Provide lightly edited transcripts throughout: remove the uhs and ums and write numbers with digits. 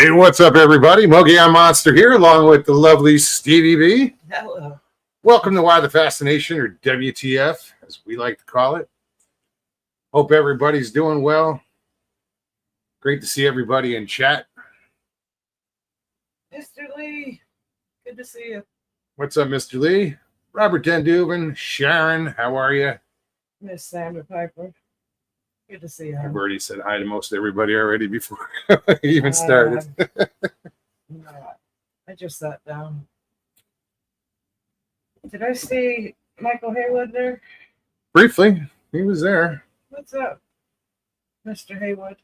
Hey, what's up, everybody? Mogion Monster here, along with the lovely Stevie B. Hello. Welcome to Why the Fascination, or WTF, as we like to call it. Hope everybody's doing well. Great to see everybody in chat. Mr. Lee, good to see you. What's up, Mr. Lee? Robert Denduven, Sharon, how are you? Miss Sandra Piper, good to see you. I've already said hi to most everybody already before I even started. No, I just sat down. Did I see Michael Haywood there? Briefly, he was there. What's up, Mr. Haywood?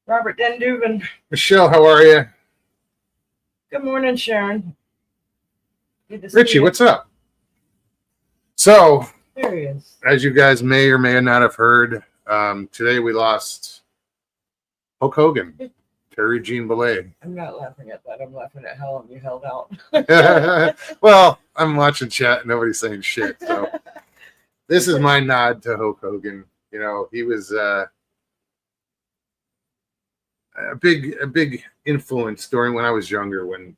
Robert Denduven. Michelle, how are you? Good morning, Sharon. Good to see Richie, you. what's up? So, There he is. as you guys may or may not have heard, today we lost Hulk Hogan, Terry Jean Belay. I'm not laughing at that. I'm laughing at how long you held out. Well, I'm watching chat and nobody's saying shit. So this is my nod to Hulk Hogan. You know, he was a big influence during when I was younger. When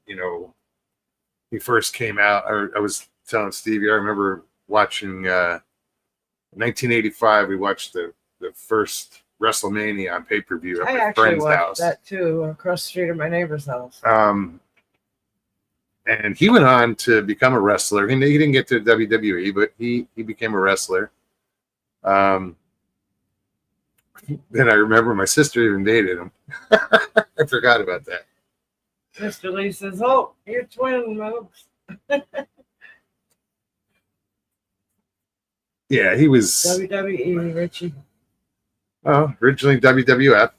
he first came out. I was telling Stevie, I remember watching 1985. We watched the first WrestleMania on pay-per-view at I my actually friend's watched house. that too, across the street at my neighbor's house. And he went on to become a wrestler. He didn't get to WWE, but he became a wrestler. Then I remember my sister even dated him. I forgot about that. Mr. Lee says, "Oh, you're twin moves." Yeah, he was WWE, Richie. originally WWF.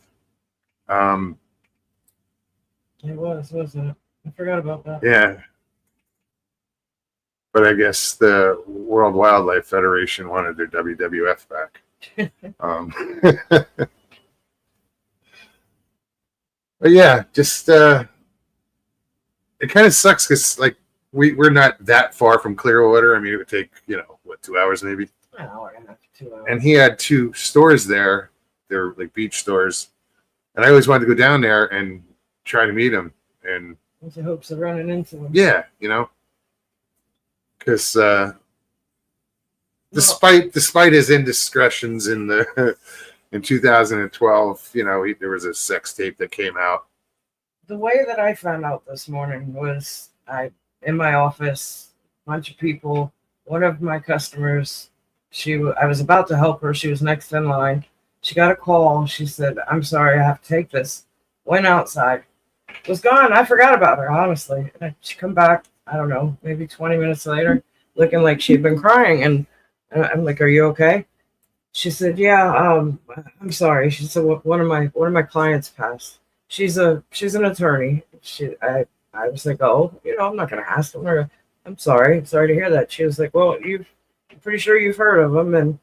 It was, wasn't it? I forgot about that. Yeah. But I guess the World Wildlife Federation wanted their WWF back. But yeah, just it kind of sucks because we're not that far from Clearwater. I mean, it would take 2 hours maybe. An hour and a half, 2 hours. And he had two stores there. They're like beach stores, and I always wanted to go down there and try to meet him. And with the hopes of running into him. yeah, because despite his indiscretions in 2012, there was a sex tape that came out. The way that I found out this morning was in my office, a bunch of people, one of my customers, I was about to help her. She was next in line. She got a call. She said, "I'm sorry, I have to take this." Went outside. Was gone. I forgot about her, honestly. And she come back, I don't know, maybe 20 minutes later, looking like she'd been crying. And I'm like, "Are you okay?" She said, "Yeah, I'm sorry." She said, one of my clients passed. She's an attorney. I was like, "Oh, I'm not gonna ask them." I'm sorry to hear that. She was like, "Well, I'm pretty sure you've heard of him." And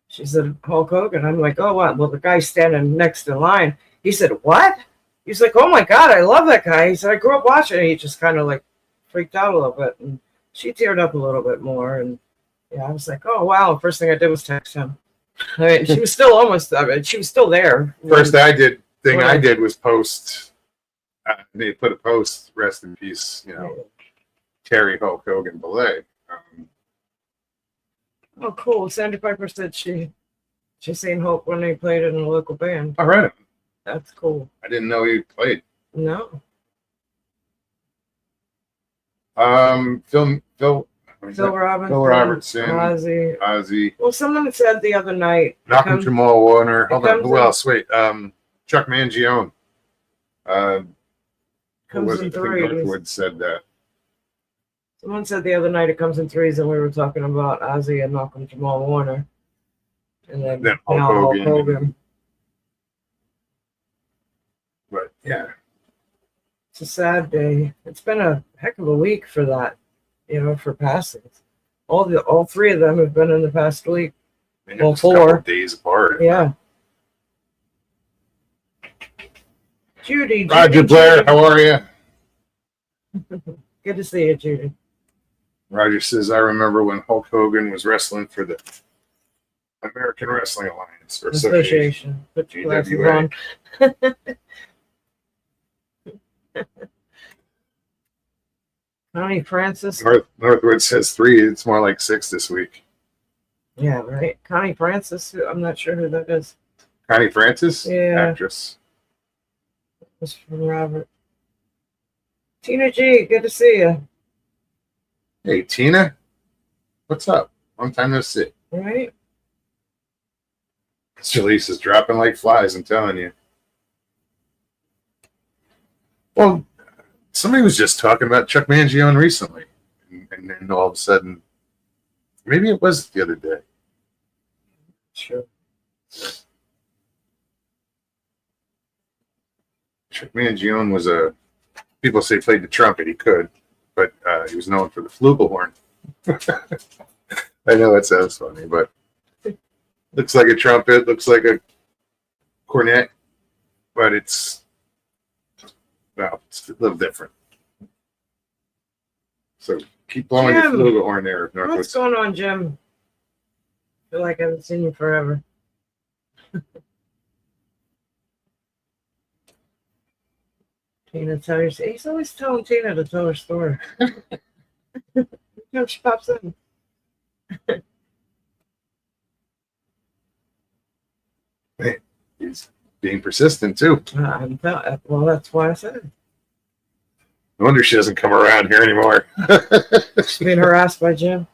she said, "Hulk Hogan." I'm like, "Oh, what?" Well, the guy standing next in line, he said, "What?" He's like, "Oh my God, I love that guy." He said, "I grew up watching it." He just kind of like freaked out a little bit, and she teared up a little bit more. And yeah, I was like, "Oh wow!" First thing I did was text him. I mean, she was still she was still there. First I did was post. They put a post, "Rest in peace," Terry Hulk Hogan Belay. Oh, cool. Sandra Piper said she seen Hulk when they played it in a local band. All right. That's cool. I didn't know he played. No. Phil Robertson, Ozzy. Well, someone said the other night. Malcolm Jamal Warner. Hold on. Who else? Wait. Chuck Mangione. Who was it? Wood said that. Someone said the other night it comes in threes, and we were talking about Ozzy and Malcolm Jamal Warner, and then Hulk Hogan. But yeah, it's a sad day. It's been a heck of a week for that, for passings. All three of them have been in the past week. Well, 4 days apart. Yeah. Judy. Roger Blair, Judy. how are you? Good to see you, Judy. Roger says, "I remember when Hulk Hogan was wrestling for the American Wrestling Alliance or Association. Put your glasses on. Connie Francis. Northwood says 3. It's more like 6 this week. Yeah, right. Connie Francis. I'm not sure who that is. Connie Francis, Yeah. actress. Was from Robert. Tina G, good to see you. Hey, Tina. What's up? Long time no see. Right? Jaleese is dropping like flies, I'm telling you. Well, somebody was just talking about Chuck Mangione recently. And then all of a sudden, maybe it was the other day. Sure. Chuck Mangione was people say played the trumpet. He could, but he was known for the flugelhorn. I know it sounds funny, but looks like a trumpet, looks like a cornet, but it's a little different. So keep blowing your flugelhorn there, Northwoods. What's going on, Jim? I feel like I haven't seen you forever. Tina, tell your. He's always telling Tina to tell her story. She pops in. He's being persistent too. Well, that's why I said it. No wonder she doesn't come around here anymore. She's being harassed by Jim.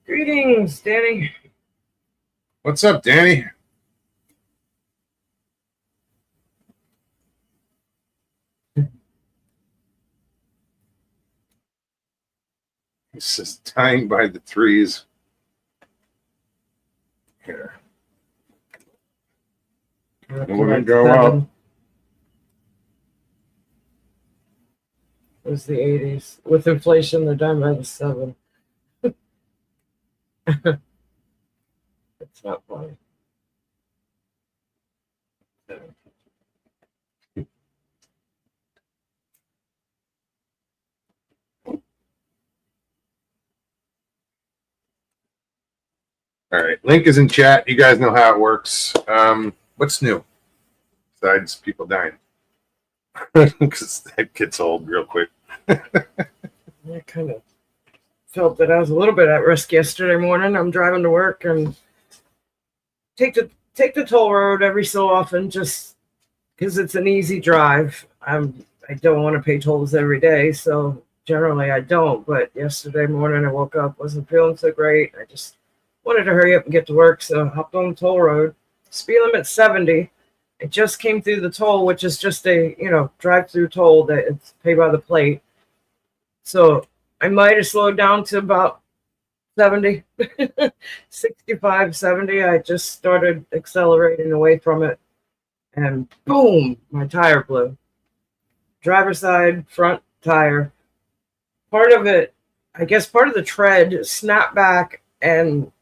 Greetings, Danny. What's up, Danny? This is tying by the 3s. Here. We're going to go up. It was the 80s. With inflation, they're done by the 7. It's not funny. All right, link is in chat. You guys know how it works. What's new besides people dying? Because that gets old real quick. I kind of felt that I was a little bit at risk yesterday morning. I'm driving to work and take the toll road every so often, just because it's an easy drive. I don't want to pay tolls every day, so generally I don't. But yesterday morning I woke up, wasn't feeling so great. I just wanted to hurry up and get to work, so I hopped on the toll road. Speed limit 70. It just came through the toll, which is just a drive-through toll that it's paid by the plate. So I might have slowed down to about 70, 65, 70. I just started accelerating away from it, and boom, my tire blew. Driver's side front tire. Part of it, I guess part of the tread snapped back and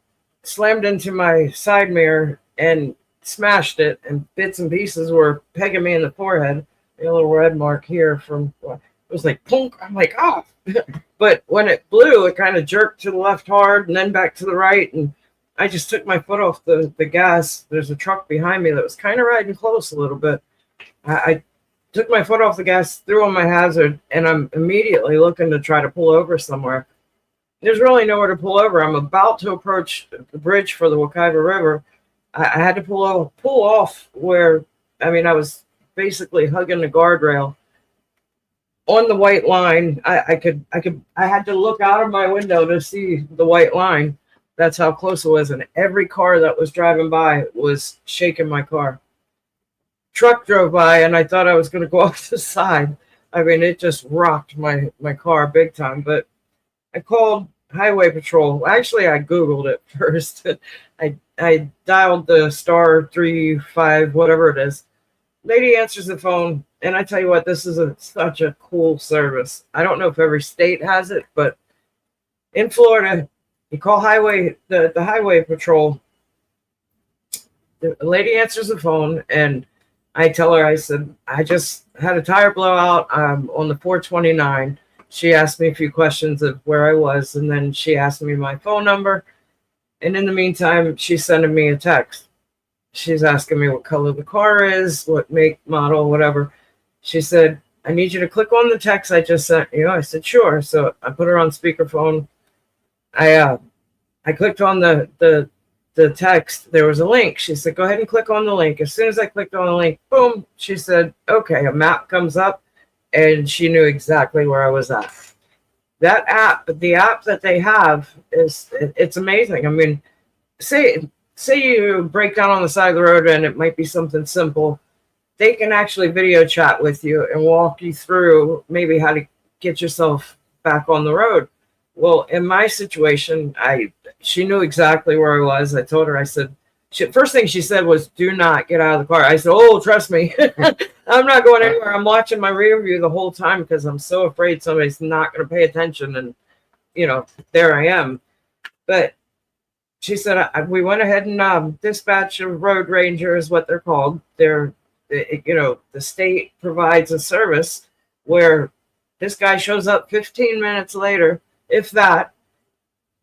slammed into my side mirror and smashed it, and bits and pieces were pegging me in the forehead. A little red mark here from, it was like, punk. I'm like, oh. But when it blew, it kind of jerked to the left hard and then back to the right, and I just took my foot off the gas. There's a truck behind me that was kind of riding close a little bit. I took my foot off the gas, threw on my hazard, and I'm immediately looking to try to pull over somewhere. There's really nowhere to pull over. I'm about to approach the bridge for the Wekiva River. I had to pull off where, I was basically hugging the guardrail on the white line. I had to look out of my window to see the white line. That's how close it was. And every car that was driving by was shaking my car. Truck drove by and I thought I was going to go off the side. It just rocked my car big time. But I called Highway Patrol. Actually, I Googled it first. I dialed the *35, whatever it is. Lady answers the phone, and I tell you what, this is such a cool service. I don't know if every state has it, but in Florida, you call the Highway Patrol. The lady answers the phone, and I tell her, I said, I just had a tire blowout on the 429. She asked me a few questions of where I was, and then she asked me my phone number. And in the meantime, she's sending me a text. She's asking me what color the car is, what make, model, whatever. She said, I need you to click on the text I just sent you. I said, sure. So I put her on speakerphone. I clicked on the text. There was a link. She said, go ahead and click on the link. As soon as I clicked on the link, boom, she said, okay, a map comes up, and she knew exactly where I was at. That app, the app that they have it's amazing. I mean, say you break down on the side of the road and it might be something simple. They can actually video chat with you and walk you through maybe how to get yourself back on the road. Well, in my situation, she knew exactly where I was. I told her, I said, first thing she said was, do not get out of the car. I said, oh, trust me, I'm not going anywhere. I'm watching my rear view the whole time because I'm so afraid somebody's not going to pay attention. And, there I am. But she said, we went ahead and dispatched a road ranger is what they're called. The state provides a service where this guy shows up 15 minutes later, if that,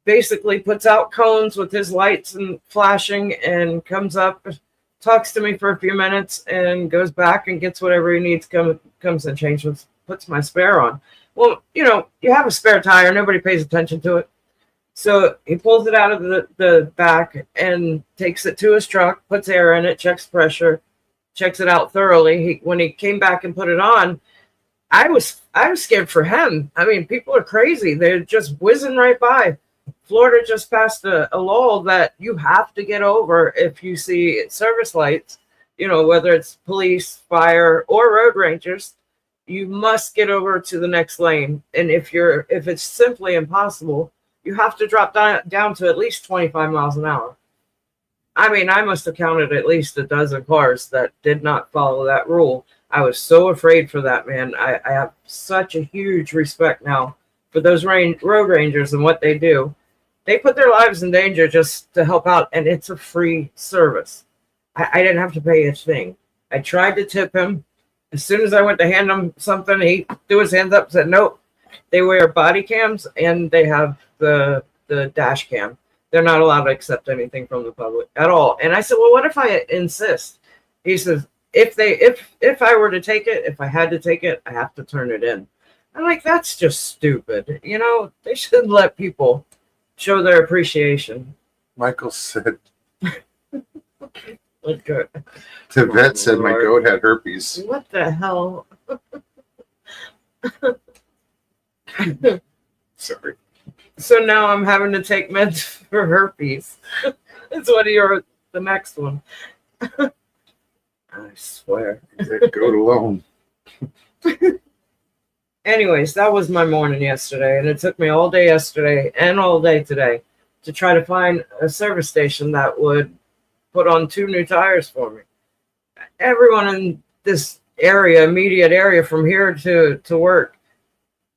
basically puts out cones with his lights and flashing and comes up, talks to me for a few minutes and goes back and gets whatever he needs, comes and changes, puts my spare on. Well, you have a spare tire. Nobody pays attention to it. So he pulls it out of the back and takes it to his truck, puts air in it, checks pressure, checks it out thoroughly. When he came back and put it on, I was scared for him. I mean, people are crazy. They're just whizzing right by. Florida just passed a law that you have to get over if you see service lights, whether it's police, fire, or road rangers, you must get over to the next lane. And if it's simply impossible, you have to drop down to at least 25 miles an hour. I mean, I must have counted at least a dozen cars that did not follow that rule. I was so afraid for that, man. I have such a huge respect now for those road rangers and what they do. They put their lives in danger just to help out, and it's a free service. I didn't have to pay a thing. I tried to tip him. As soon as I went to hand him something, he threw his hands up and said, nope. They wear body cams, and they have the dash cam. They're not allowed to accept anything from the public at all. And I said, well, what if I insist? He says, if I were to take it, if I had to take it, I have to turn it in. I'm like, that's just stupid. They should let people show their appreciation. Michael said, Look good. the vet said my goat had herpes. What the hell? Sorry. So now I'm having to take meds for herpes. It's the next one. I swear. That goat alone. Anyways, that was my morning yesterday, and it took me all day yesterday and all day today to try to find a service station that would put on 2 new tires for me. Everyone in this immediate area from here to work,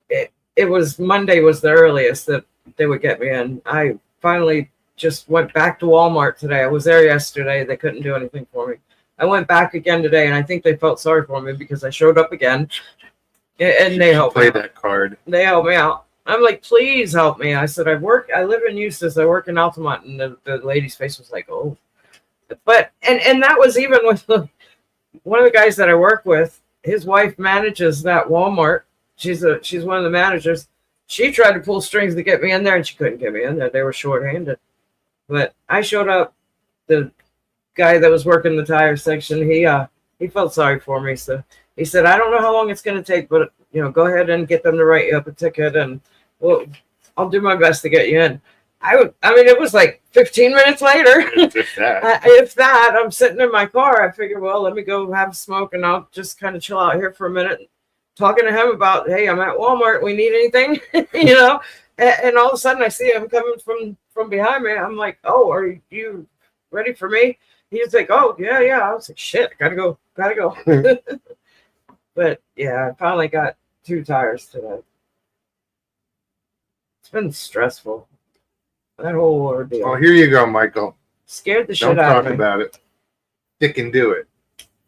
it was Monday was the earliest that they would get me in. I finally just went back to Walmart today. I was there yesterday. They couldn't do anything for me. I went back again today, and I think they felt sorry for me because I showed up again. And they helped me out. That card. They helped me out. I'm like, please help me. I said, I live in Eustis. I work in Altamont. And the lady's face was like, oh. But, and that was even with one of the guys that I work with. His wife manages that Walmart. She's one of the managers. She tried to pull strings to get me in there, and she couldn't get me in there. They were shorthanded. But I showed up. The guy that was working the tire section, he felt sorry for me. So he said, I don't know how long it's going to take, but go ahead and get them to write you up a ticket, and I'll do my best to get you in. It was like 15 minutes later. If that, I'm sitting in my car. I figured, well, let me go have a smoke, and I'll just kind of chill out here for a minute, talking to him about, hey, I'm at Walmart. We need anything, And all of a sudden, I see him coming from behind me. I'm like, oh, are you ready for me? He's like, oh, yeah. I was like, shit, gotta go. But yeah, I finally got 2 tires today. It's been stressful. That whole ordeal. Oh, here you go, Michael. Scared the Don't shit out of me. talk about it. Dick can do it.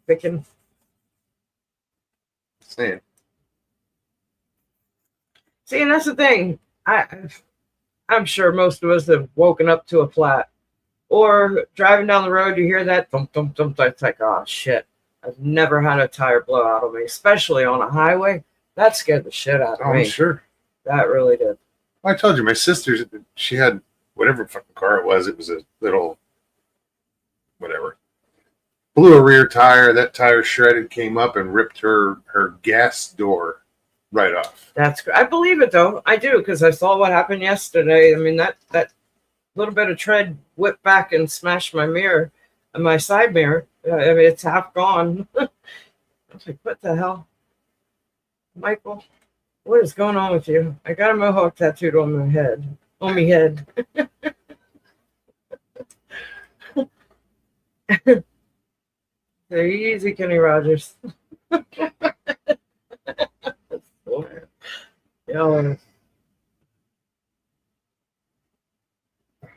Picking. Saying. See, and that's the thing. I'm sure most of us have woken up to a flat. Or driving down the road, you hear that thump, thump, thump. It's like, oh, shit. I've never had a tire blow out of me, especially on a highway. That scared the shit out of Oh, me. sure. That really did. Well, I told you, my sister, she had whatever fucking car it was. It was a little, whatever. Blew a rear tire. That tire shredded, came up and ripped her gas door right off. That's good. I believe it, though. I do, because I saw what happened yesterday. I mean, that little bit of tread whipped back and smashed my mirror, my side mirror. I mean, it's half gone. I was like, what the hell? Michael, what is going on with you? I got a mohawk tattooed on my head. On me head. Very easy, Kenny Rogers. Yeah.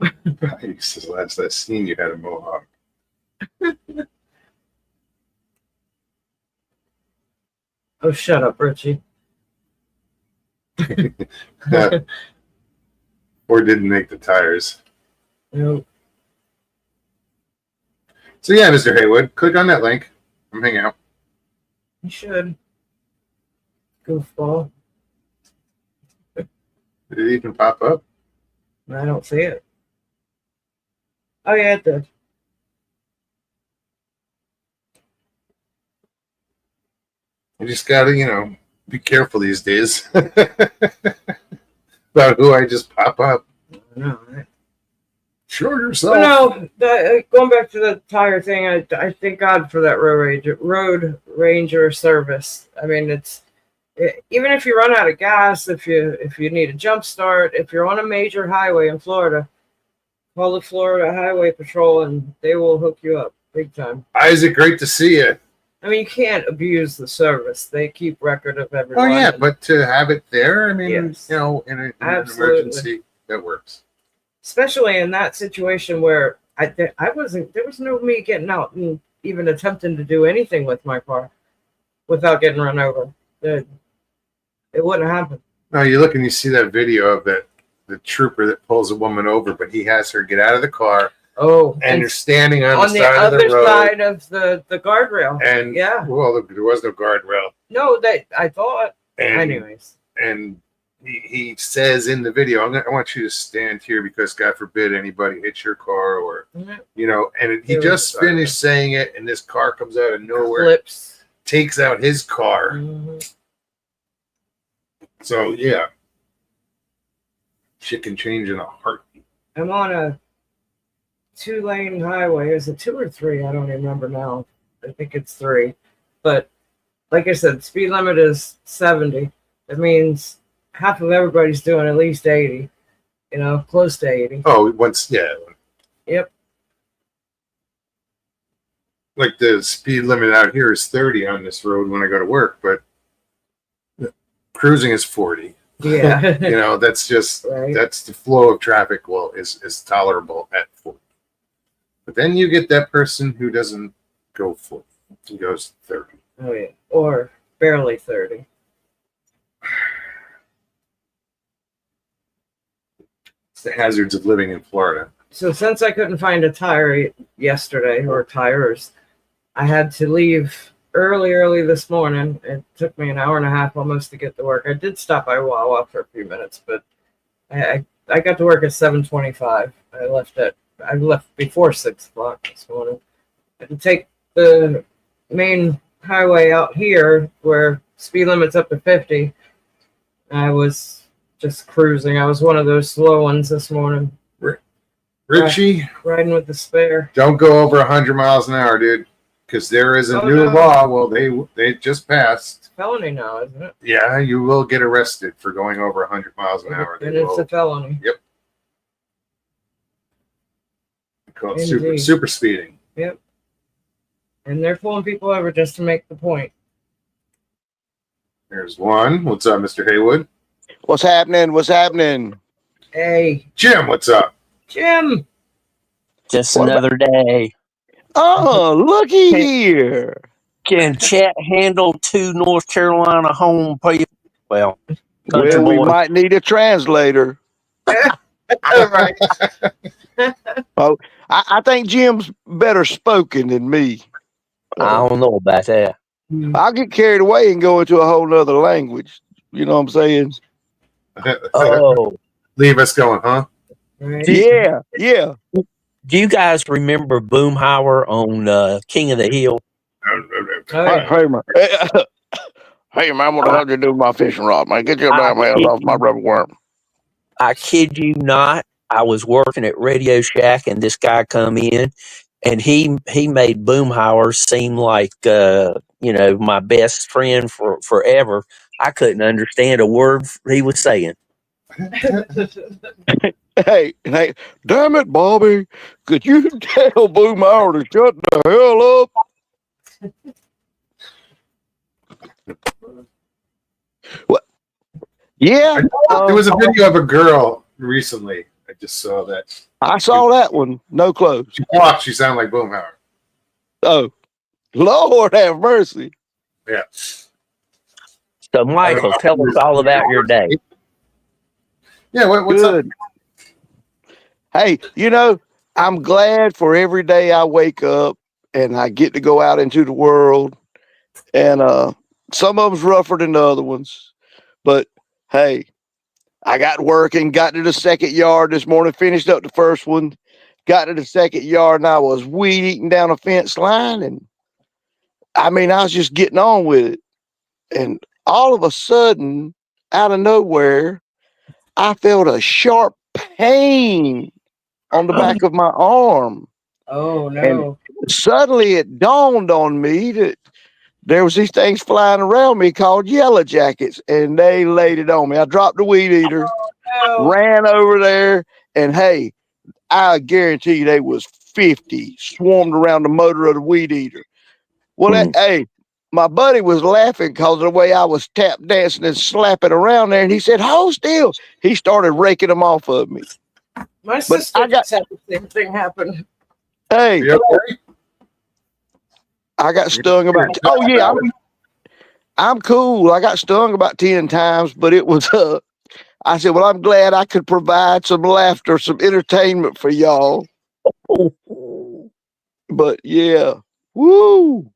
I used to last that scene. You had a mohawk. Oh, shut up, Richie. Or didn't make the tires. Nope. So yeah, Mr. Haywood, click on that link. I'm hanging out. You should. Goofball. Did it even pop up? I don't see it. Oh, yeah, it did. You just gotta, be careful these days about who I just pop up. I know, right? Show yourself. But no, going back to the tire thing, I thank God for that road ranger service. I mean, even if you run out of gas, if you need a jump start, if you're on a major highway in Florida, call the Florida Highway Patrol and they will hook you up big time. Isaac, great to see you. I mean, you can't abuse the service. They keep record of everyone. Oh yeah, but to have it there, I mean, Yes. in an emergency, that works. Especially in that situation where there was no me getting out and even attempting to do anything with my car without getting run over. It wouldn't happen. No, you look and you see that video of the trooper that pulls a woman over, but he has her get out of the car. Oh, and you're standing on the the side of the other road. side of the guardrail. And yeah, well, there was no guardrail. No, I thought. And, anyways, and he says in the video, I want you to stand here because God forbid anybody hits your car or And he just finished saying it, and this car comes out of nowhere, flips, takes out his car. Mm-hmm. So yeah, shit can change in a heartbeat. I'm on a 2-lane highway. Is it 2 or 3? I don't even remember now. I think it's 3. But like I said, speed limit is 70. That means half of everybody's doing at least 80. Close to 80. Oh, once, yeah. Yep. Like the speed limit out here is 30 on this road when I go to work, but cruising is 40. Yeah. That's just right. That's the flow of traffic. Well, is tolerable at 40. But then you get that person who doesn't go 40. He goes 30. Oh yeah, or barely 30. It's the hazards of living in Florida. So since I couldn't find a tire yesterday or tires, I had to leave early this morning. It took me an hour and a half almost to get to work. I did stop by Wawa for a few minutes, but I got to work at 7:25. I left before 6 o'clock this morning. I had to take the main highway out here where speed limit's up to 50. I was just cruising. I was one of those slow ones this morning. Richie, riding with the spare. Don't go over 100 miles an hour, dude, because there is a new law. Well, they just passed. It's felony now, isn't it? Yeah, you will get arrested for going over 100 miles an hour. And it's a felony. Yep. They call it super speeding. Yep. And they're pulling people over just to make the point. There's one. What's up, Mr. Haywood? What's happening? What's happening? Hey. Jim, what's up? Jim. Just another day. Oh, looky here. Can chat handle 2 North Carolina home people? Well, we might need a translator. Right. I think Jim's better spoken than me. I don't know about that. I'll get carried away and go into a whole nother language. You know what I'm saying? Oh, Leave us going, huh? Right. Yeah, yeah. do you guys remember Boomhauer on King of the Hill? Oh, Hey, yeah. hey, man. Hey, man, what the hell did you do with my fishing rod, man? Get your I damn hands kid off my you, rubber worm. I kid you not. I was working at Radio Shack, and this guy come in, and he made Boomhauer seem like my best friend for forever. I couldn't understand a word he was saying. Hey, damn it, Bobby. Could you tell Boomhauer to shut the hell up? What? Yeah, There was a video of a girl recently. I just saw that. I saw that one. No clothes. She walked. She sounded like Boomhauer. Oh, Lord have mercy. Yeah. So, Michael, tell us all about your day. Yeah. What's up? Good. Hey, I'm glad for every day I wake up and I get to go out into the world. And some of them's rougher than the other ones. But hey, I got working, got to the second yard this morning, finished up the first one, got to the second yard, and I was weed eating down a fence line. And I mean, I was just getting on with it. And all of a sudden, out of nowhere, I felt a sharp pain on the back of my arm. Oh, no. And suddenly it dawned on me that there was these things flying around me called yellow jackets, and they laid it on me. I dropped the weed eater, No. ran over there, and hey, I guarantee you they was 50 swarmed around the motor of the weed eater. Well, hey, my buddy was laughing because of the way I was tap dancing and slapping around there, and he said, "Hold still." He started raking them off of me. My sister just had the same thing happen. Hey, You okay? I got stung about. Oh yeah, I'm cool. I got stung about 10 times, but it was. I said, well, I'm glad I could provide some laughter, some entertainment for y'all. But yeah, woo.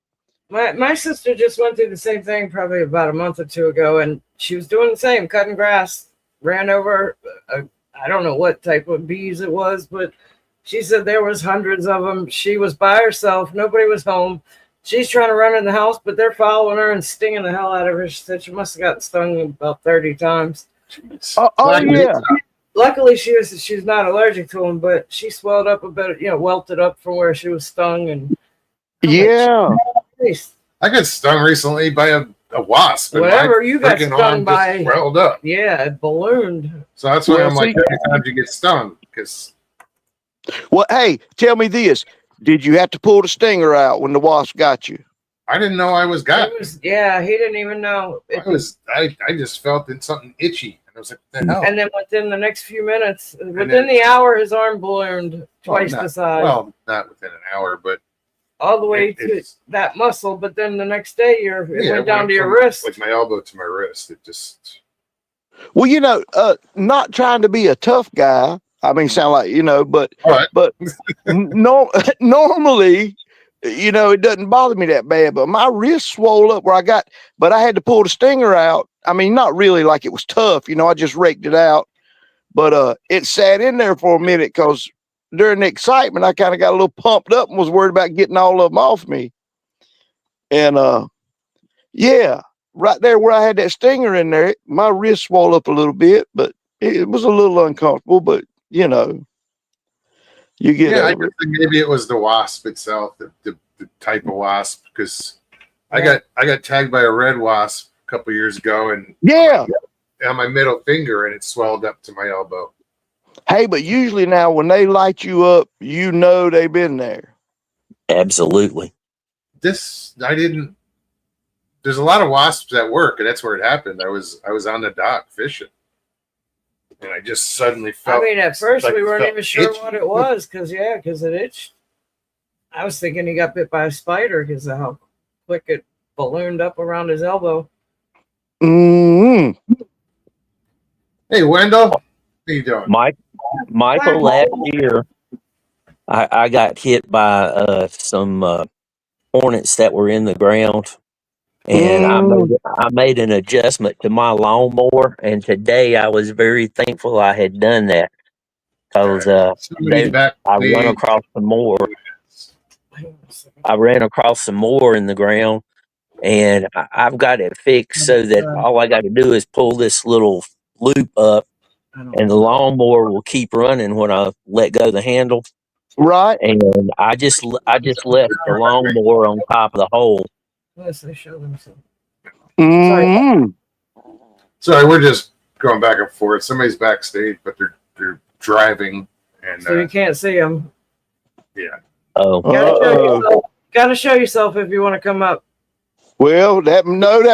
My sister just went through the same thing probably about a month or two ago, and she was doing the same, cutting grass, ran over I don't know what type of bees it was, but she said there was hundreds of them. She was by herself. Nobody was home. She's trying to run in the house, but they're following her and stinging the hell out of her. She said she must have gotten stung about 30 times. Oh yeah. Luckily, she's not allergic to them, but she swelled up a bit, welted up from where she was stung. And yeah. I got stung recently by a wasp. Whatever you got stung by, swelled up. Yeah, it ballooned. So that's why I'm like, every time you get stung, because. Well, hey, tell me this: did you have to pull the stinger out when the wasp got you? I didn't know I was got. He didn't even know. I just felt something itchy, and I was like, "What the hell?" And then within the next few minutes, within the hour, his arm ballooned twice the size. Well, not within an hour, but all the way to that muscle. But then the next day, it went down to your wrist, like my elbow to my wrist. It just. Well, not trying to be a tough guy. I mean, sound like but right. But normally, it doesn't bother me that bad. But my wrist swole up but I had to pull the stinger out. I mean, not really like it was tough. I just raked it out. But it sat in there for a minute because during the excitement, I kind of got a little pumped up and was worried about getting all of them off me. And right there where I had that stinger in there, my wrist swelled up a little bit, but it was a little uncomfortable. But you get I think maybe it was the wasp itself, the type of wasp, because I got tagged by a red wasp a couple years ago, and on my middle finger, and it swelled up to my elbow. Hey, but usually now when they light you up, they've been there. Absolutely. There's a lot of wasps at work, and that's where it happened. I was on the dock fishing, and I just suddenly felt. I mean, at first we weren't even sure what it was, because it itched. I was thinking he got bit by a spider because of how quick it ballooned up around his elbow. Mm-hmm. Hey, Wendell, how you doing, Mike? Michael, last year I got hit by some hornets that were in the ground, and Mm, I made an adjustment to my lawnmower. And today I was very thankful I had done that because Somebody I run backstage. across some more. Hang on a second. I ran across some more in the ground, and I've got it fixed so that all I got to do is pull this little loop up, I don't and the know. lawnmower will keep running when I let go the handle. right. And I just left the lawnmower on top of the hole. Unless they show themselves. Sorry. Mm, Sorry, we're just going back and forth. Somebody's backstage, but they're driving, and So you can't see them. yeah. Oh, Gotta show yourself if you want to come up. well, that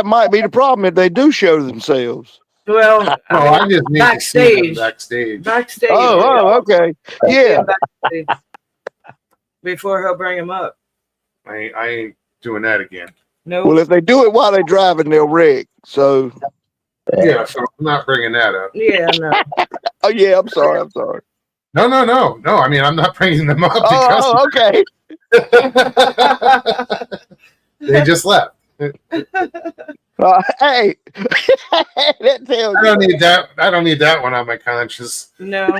might be the problem if they do show themselves. Well, No, I just need to see them backstage. backstage. Backstage. Okay. Yeah. Backstage. Before he'll bring him up. I ain't doing that again. No. Well, if they do it while they're driving, they'll wreck. So, Yeah, so I'm not bringing that up. Yeah, no. oh yeah, I'm sorry. No. I mean, I'm not bringing them up Oh, okay. because they just left. Hey, that tells I you. don't need that. I don't need that one on my conscience. No.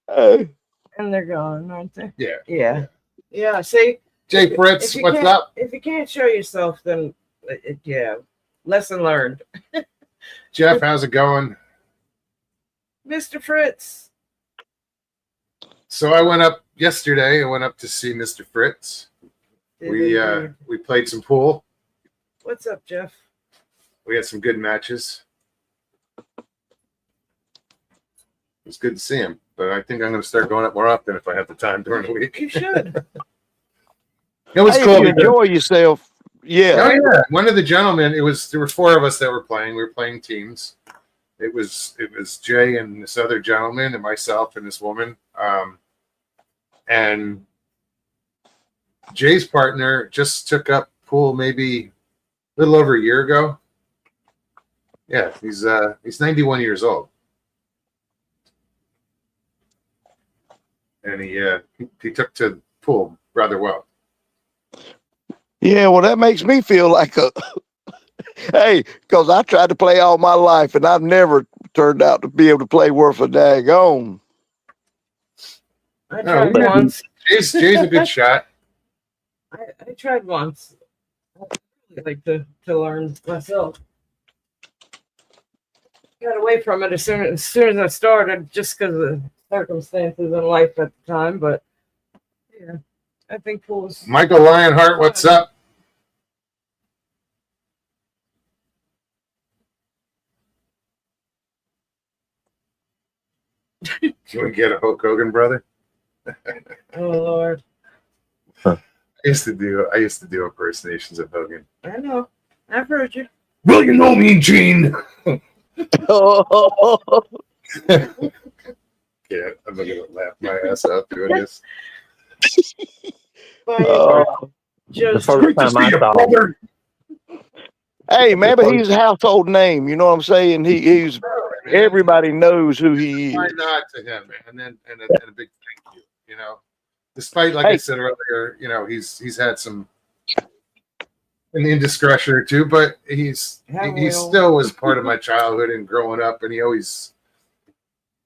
Uh, And they're gone, aren't they? Yeah. Yeah. Yeah. See, Jay Fritz, if you what's can't- up? If you can't show yourself, then yeah. Lesson learned. Jeff, how's it going? Mr. Fritz. So I went up yesterday. I went up to see Mr. Fritz. We played some pool. What's up, Jeff? We had some good matches. It was good to see him, but I think I'm going to start going up more often if I have the time during the week. You should. It was hey, if cool. you because- enjoy yourself. Yeah. Oh yeah, one of the gentlemen. There were four of us that were playing. We were playing teams. It was Jay and this other gentleman and myself and this woman. And Jay's partner just took up pool maybe a little over a year ago. Yeah, he's 91 years old, and he took to pool rather well. Yeah, well, that makes me feel like a hey, because I tried to play all my life and I've never turned out to be able to play worth a daggone. I No, tried yeah. once. Jay's a good shot. I tried once. I really like to learn myself. Got away from it as soon as I started, just because of the circumstances in life at the time. But yeah, I think pool's Michael Lionheart, what's up? Can we get a Hulk Hogan brother? oh Lord. I used to do impersonations of Hogan. I know. I've heard you. Well, you know me, Gene. Yeah, I'm gonna laugh my ass out doing this. But Oh. the just first time I saw him, Hey, maybe he's a household name. You know what I'm saying? He's everybody knows who he Why is. not to him, man? And a big thank you. You know, despite like I Hey. said earlier, you know, he's had an indiscretion or two, but he still was part of my childhood and growing up, and he always,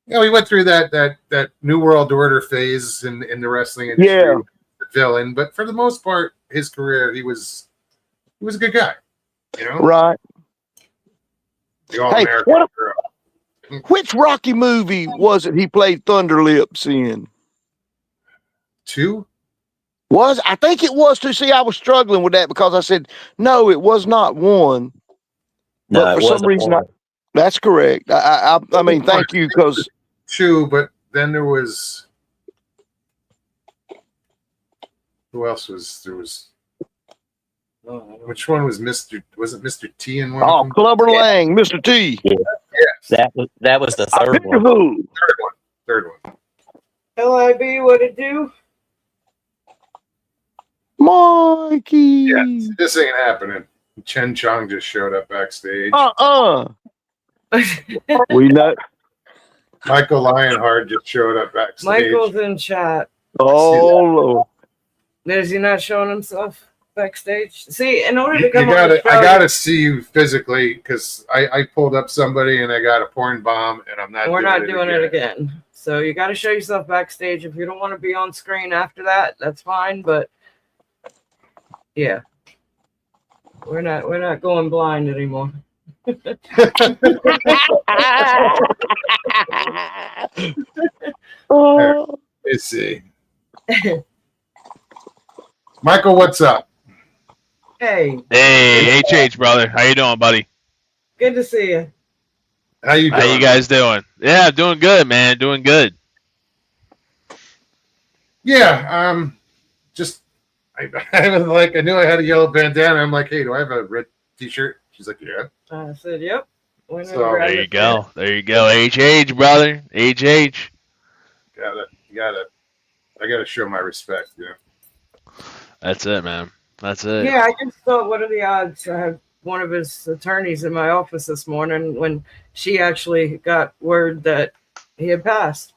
you know, he went through that New World Order phase in the wrestling industry, Yeah. the villain, but for the most part, his career, he was a good guy, you know, Right. the all-American what- hero. Which Rocky movie was it he played Thunder Lips in? 2? I think it was to see, I was struggling with that because I said, no, it was not one. no, But it for some wasn't reason, one. that's correct. I mean, thank you, because 2, but then there was who else was there was which one was Mr. T in one of them? Clubber Lang, Mr. T. Yes. That was the third one. Beautiful. Third one. LIB, what it do? Mikey. Yeah, this ain't happening. Chen Chong just showed up backstage. We know. Michael Lionheart just showed up backstage. Michael's in chat. Oh Lord. Is he not showing himself backstage? See, in order to You come on gotta, the show, I gotta see you physically because I pulled up somebody and I got a porn bomb and I'm not. we're not doing doing it again. So you got to show yourself backstage. If you don't want to be on screen after that, that's fine. But yeah, we're not going blind anymore. Oh. Let's see. Michael, what's up? Hey, Hey, HH, brother. How you doing, buddy? good to see you. How you doing? How you guys doing? Yeah, doing good, man. Doing good. Yeah, just I was like, I knew I had a yellow bandana. I'm like, hey, do I have a red T-shirt? She's like, yeah. I said, yep. So, There you go. There you go. HH, brother. HH. I gotta show my respect. Yeah. That's it, man. That's it. Yeah, I just thought, what are the odds? I have one of his attorneys in my office this morning when she actually got word that he had passed.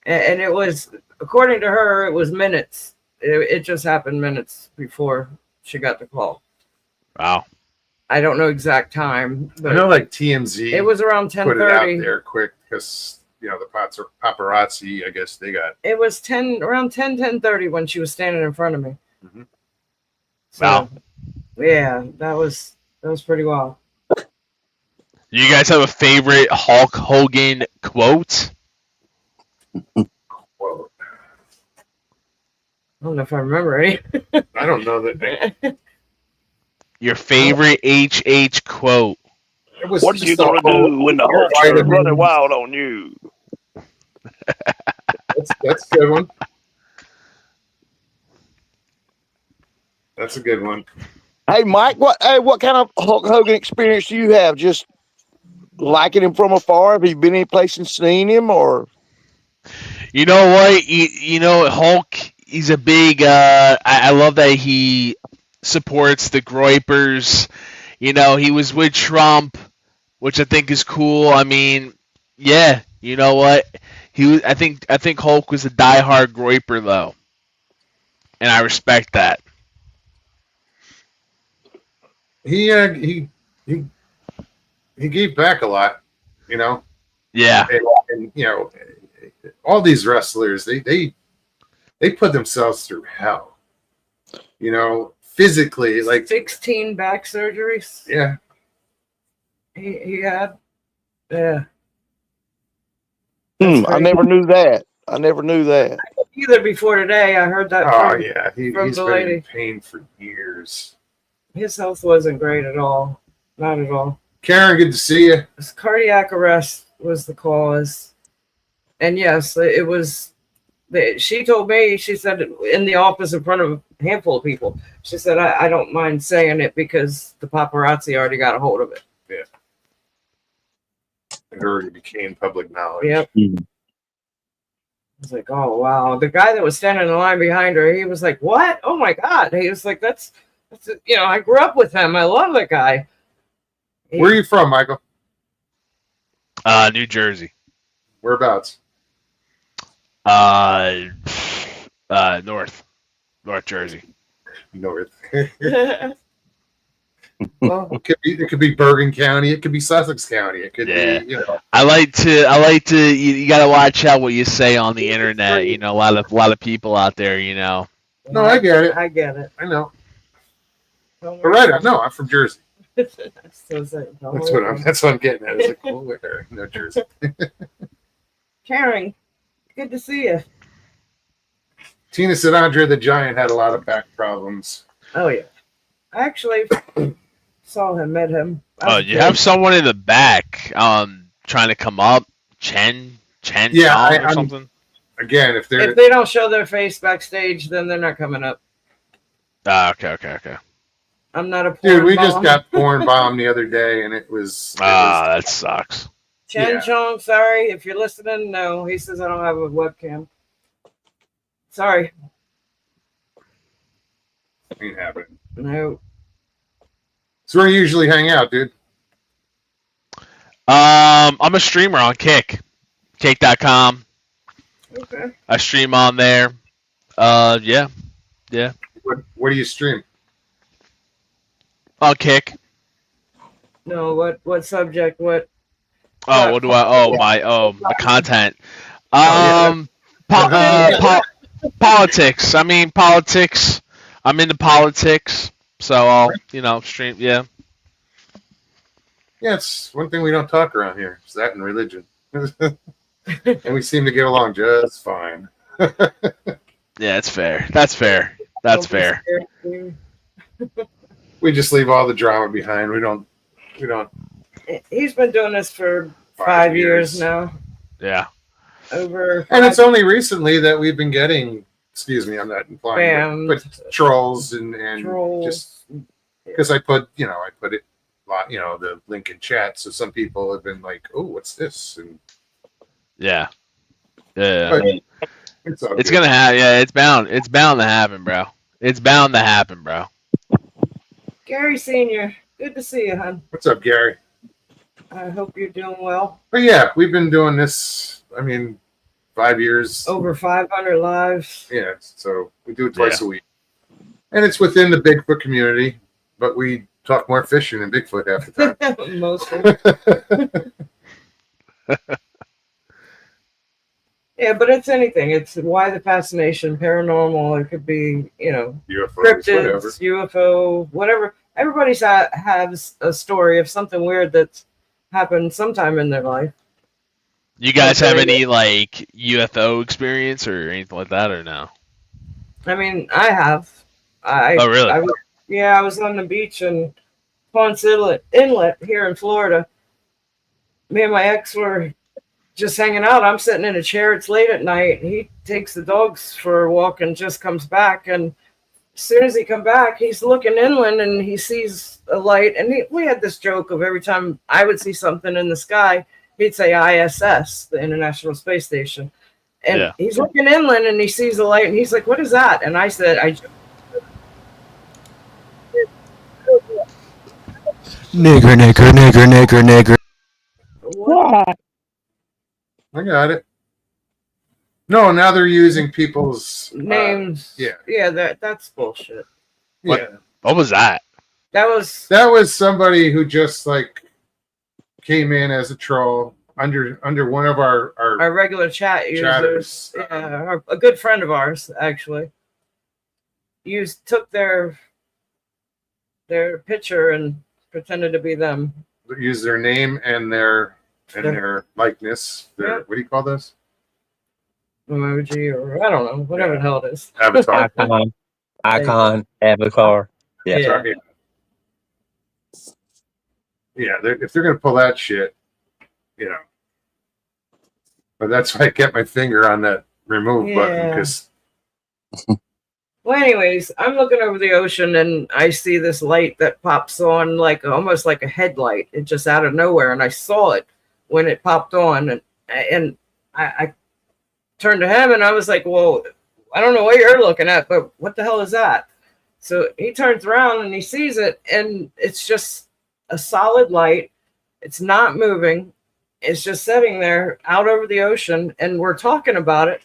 And it was, according to her, it was minutes. It just happened minutes before she got the call. Wow. I don't know exact time, I know, but like TMZ. it was around put it out 10:30. there quick because the paparazzi. I guess they got. It was around 10:30 when she was standing in front of me. Mhm. So, Wow. yeah, that was pretty wild. You guys have a favorite Hulk Hogan quote? Well, I don't know if I remember any. I don't know that. Your favorite HH quote? It was What are you just a gonna whole- do when the Hulk's Vitamins. running wild on you? That's a good one. That's a good one. Hey Mike, what kind of Hulk Hogan experience do you have? Just liking him from afar? Have you been any place and seen him, or? You know what? You know, Hulk, he's a big, I love that he supports the Groypers. You know, he was with Trump, which I think is cool. I mean, yeah, you know what? I think Hulk was a diehard Groyper, though. And I respect that. He gave back a lot, you know. Yeah. And all these wrestlers, they put themselves through hell, physically, like 16 back surgeries yeah. he had. Yeah. I crazy. never knew that. Either before today, I heard that. Oh from- yeah, from he's the been lady. in pain for years. His health wasn't great at all. Not at all. Karen, good to see you. His cardiac arrest was the cause. And yes, it was. She told me, she said in the office in front of a handful of people, she said, I don't mind saying it because the paparazzi already got a hold of it. It already became public knowledge. Yep. I was like, oh, wow. The guy that was standing in the line behind her, he was like, what? Oh, my God. He was like, that's I grew up with him. I love that guy. Where are you from, Michael? New Jersey. Whereabouts? North Jersey. North. Well, It could be Bergen County. It could be Sussex County. It could be, I like to. You got to watch out what you say on the internet. You know, a lot of people out there. You know. No, I get it. I get it. I know. Don't But worry. right, no, I'm from Jersey. So say, don't That's worry. what I'm getting at. It's like, oh, where? No, Jersey. Karen, good to see you. Tina said Andre the Giant had a lot of back problems. Oh, yeah. I actually saw him, met him. Oh, you have someone in the back, trying to come up, Chen Yeah, Chong or I'm- something. Again, if they're If they don't show their face backstage, then they're not coming up. Okay. I'm not a porn dude, we just bomb. got porn bombed the other day, and it was That sucks. Chen yeah. Chong, sorry. If you're listening, no. He says I don't have a webcam. Sorry. ain't happening. No. So where do you usually hang out, dude? I'm a streamer on Kick. Cake.com. Okay. I stream on there. Yeah. What do you stream? On Kick. No, what subject? What? Oh, what do I? My content. Oh, Politics. I mean, politics. I'm into politics, so I'll stream. Yeah. Yeah, it's one thing we don't talk around here. It's that and religion. And we seem to get along just fine. Yeah, it's fair. That's fair. That's fair. We just leave all the drama behind. We don't. He's been doing this for 5 years now. Yeah. Over. And it's only recently that we've been getting. Excuse me, I'm not implying, but trolls and trolls. Just because I put it, the link in chat, so some people have been like, "Oh, what's this?" And Yeah. but it's It's gonna happen. Yeah, it's bound to happen, bro. It's bound to happen, bro. Gary Senior, good to see you, hon. What's up, Gary? I hope you're doing well. But yeah, we've been doing this. I mean, 5 years. Over 500 lives. Yeah, so we do it twice a week, and it's within the Bigfoot community. But we talk more fishing than Bigfoot half the time. Mostly. Yeah, but it's anything. It's why the fascination, paranormal. It could be, UFOs, cryptids, UFO, whatever. Everybody's has a story of something weird that's happened sometime in their life. You guys have any like UFO experience or anything like that, or no? I mean, I have. Oh, really? I was on the beach in Ponce Inlet here in Florida. Me and my ex were just hanging out. I'm sitting in a chair. It's late at night. He takes the dogs for a walk and just comes back. And as soon as he come back, he's looking inland and he sees a light. And we had this joke of every time I would see something in the sky, he'd say ISS, the International Space Station. And he's looking inland and he sees a light and he's like, "What is that?" And I said, Nigger. "What?" I got it. No, now they're using people's Names. Yeah, that's bullshit. Yeah. What was that? That was somebody who just like came in as a troll under one of our regular chat users. chatters. Yeah, a good friend of ours actually. Took their picture and pretended to be them. Use their name and their likeness. What do you call this? Emoji, or I don't know, whatever the hell it is. Avatar. Icon, avatar. Yeah. Yeah, if they're gonna pull that shit, But that's why I kept my finger on that remove button because. Well, anyways, I'm looking over the ocean and I see this light that pops on almost like a headlight. It just out of nowhere, and I saw it when it popped on, and I turned to him and I was like, "Well, I don't know what you're looking at, but what the hell is that?" So he turns around and he sees it, and it's just a solid light. It's not moving. It's just sitting there out over the ocean, and we're talking about it.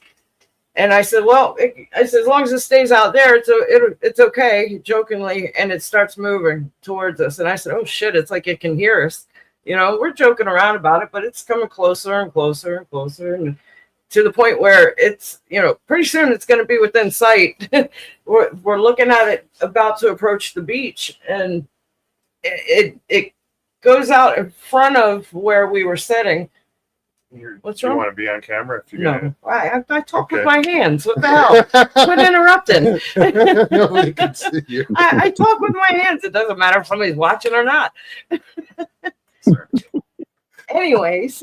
And I said, "Well," I said, "as long as it stays out there, it's okay," jokingly, and it starts moving towards us. And I said, "Oh shit, it's like it can hear us." We're joking around about it, but it's coming closer and closer and closer, and to the point where it's, pretty soon it's going to be within sight. we're looking at it about to approach the beach, and it goes out in front of where we were sitting. What's wrong? You want to be on camera? If you're No, I talk with my hands. What the hell? Quit interrupting. Nobody can see you. I talk with my hands. It doesn't matter if somebody's watching or not. Anyways.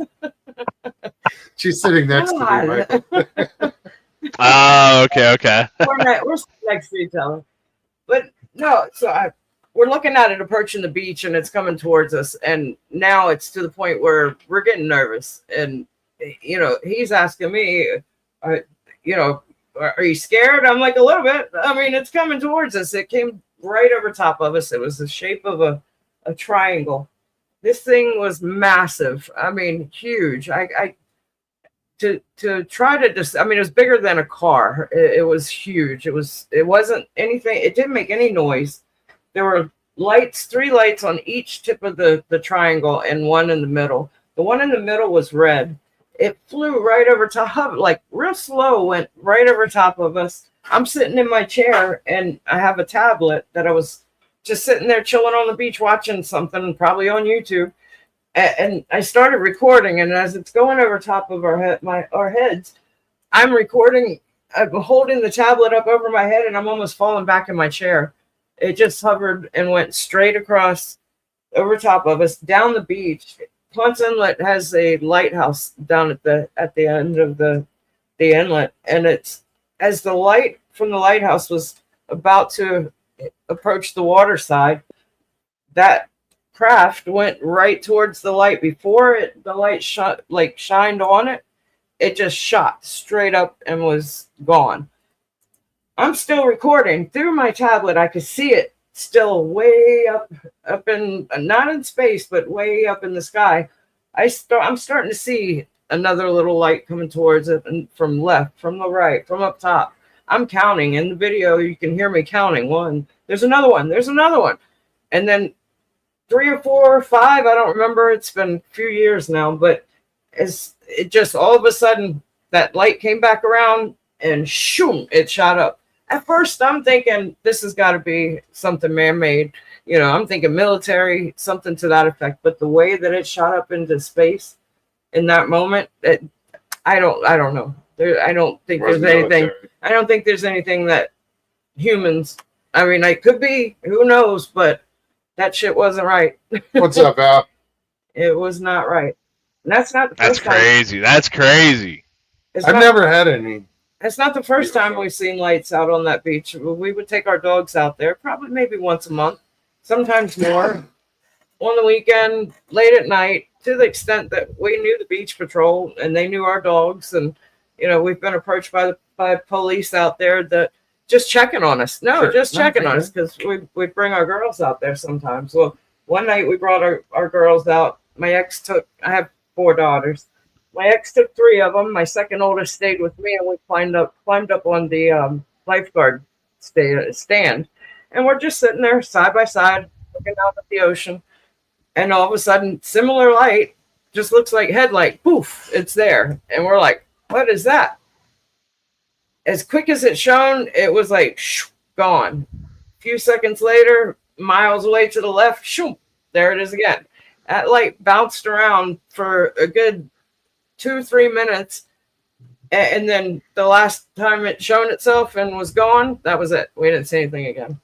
She's sitting next to me, Michael. Oh, okay. We're next to each other. But no, so we're looking at it approaching the beach, and it's coming towards us. And now it's to the point where we're getting nervous. And, he's asking me, are you scared? I'm like, a little bit. I mean, it's coming towards us. It came right over top of us. It was the shape of a triangle. This thing was massive. I mean, huge. to try to just, I mean, it was bigger than a car. It was huge. It wasn't anything. It didn't make any noise. There were lights, 3 lights on each tip of the triangle and one in the middle. The one in the middle was red. It flew right over top, like real slow, went right over top of us. I'm sitting in my chair and I have a tablet that I was just sitting there chilling on the beach watching something, probably on YouTube. And I started recording, and as it's going over top of our heads, I'm recording. I'm holding the tablet up over my head, and I'm almost falling back in my chair. It just hovered and went straight across over top of us down the beach. Ponce Inlet has a lighthouse down at the end of the inlet, and it's as the light from the lighthouse was about to approach the water side, that craft went right towards the light. Before the light shined on it, it just shot straight up and was gone. I'm still recording through my tablet. I could see it still way up in, not in space, but way up in the sky. I'm starting to see another little light coming towards it, and from left, from the right, from up top. I'm counting in the video. You can hear me counting. 1, there's another one, there's another one, and then 3 or 4 or 5, I don't remember. It's been a few years now, but it just all of a sudden that light came back around and shoom, it shot up. At first, I'm thinking this has got to be something man-made. You know, I'm thinking military, something to that effect. But the way that it shot up into space in that moment, I don't know. I don't think there's anything. I don't think there's anything that humans. I mean, it could be. Who knows? But that shit wasn't right. What's up, Al? It was not right. And that's not the That's first time. crazy. That's crazy. I've never had any. It's not the first time we've seen lights out on that beach. We would take our dogs out there, probably maybe once a month, sometimes more, on the weekend, late at night, to the extent that we knew the beach patrol and they knew our dogs. And, you know, we've been approached by police out there that just checking on us. No, Sure. just checking on us, because we bring our girls out there sometimes. Well, one night we brought our girls out. I have 4 daughters. My ex took 3 of them. My second oldest stayed with me, and we climbed up on the lifeguard stand. And we're just sitting there side by side, looking out at the ocean. And all of a sudden, similar light, just looks like headlight. Poof, it's there. And we're like, what is that? As quick as it shone, it was like, shoo, gone. A few seconds later, miles away to the left, shoo, there it is again. That light bounced around for a good 2-3 minutes, and then the last time it shone itself and was gone, that was it. We didn't see anything again.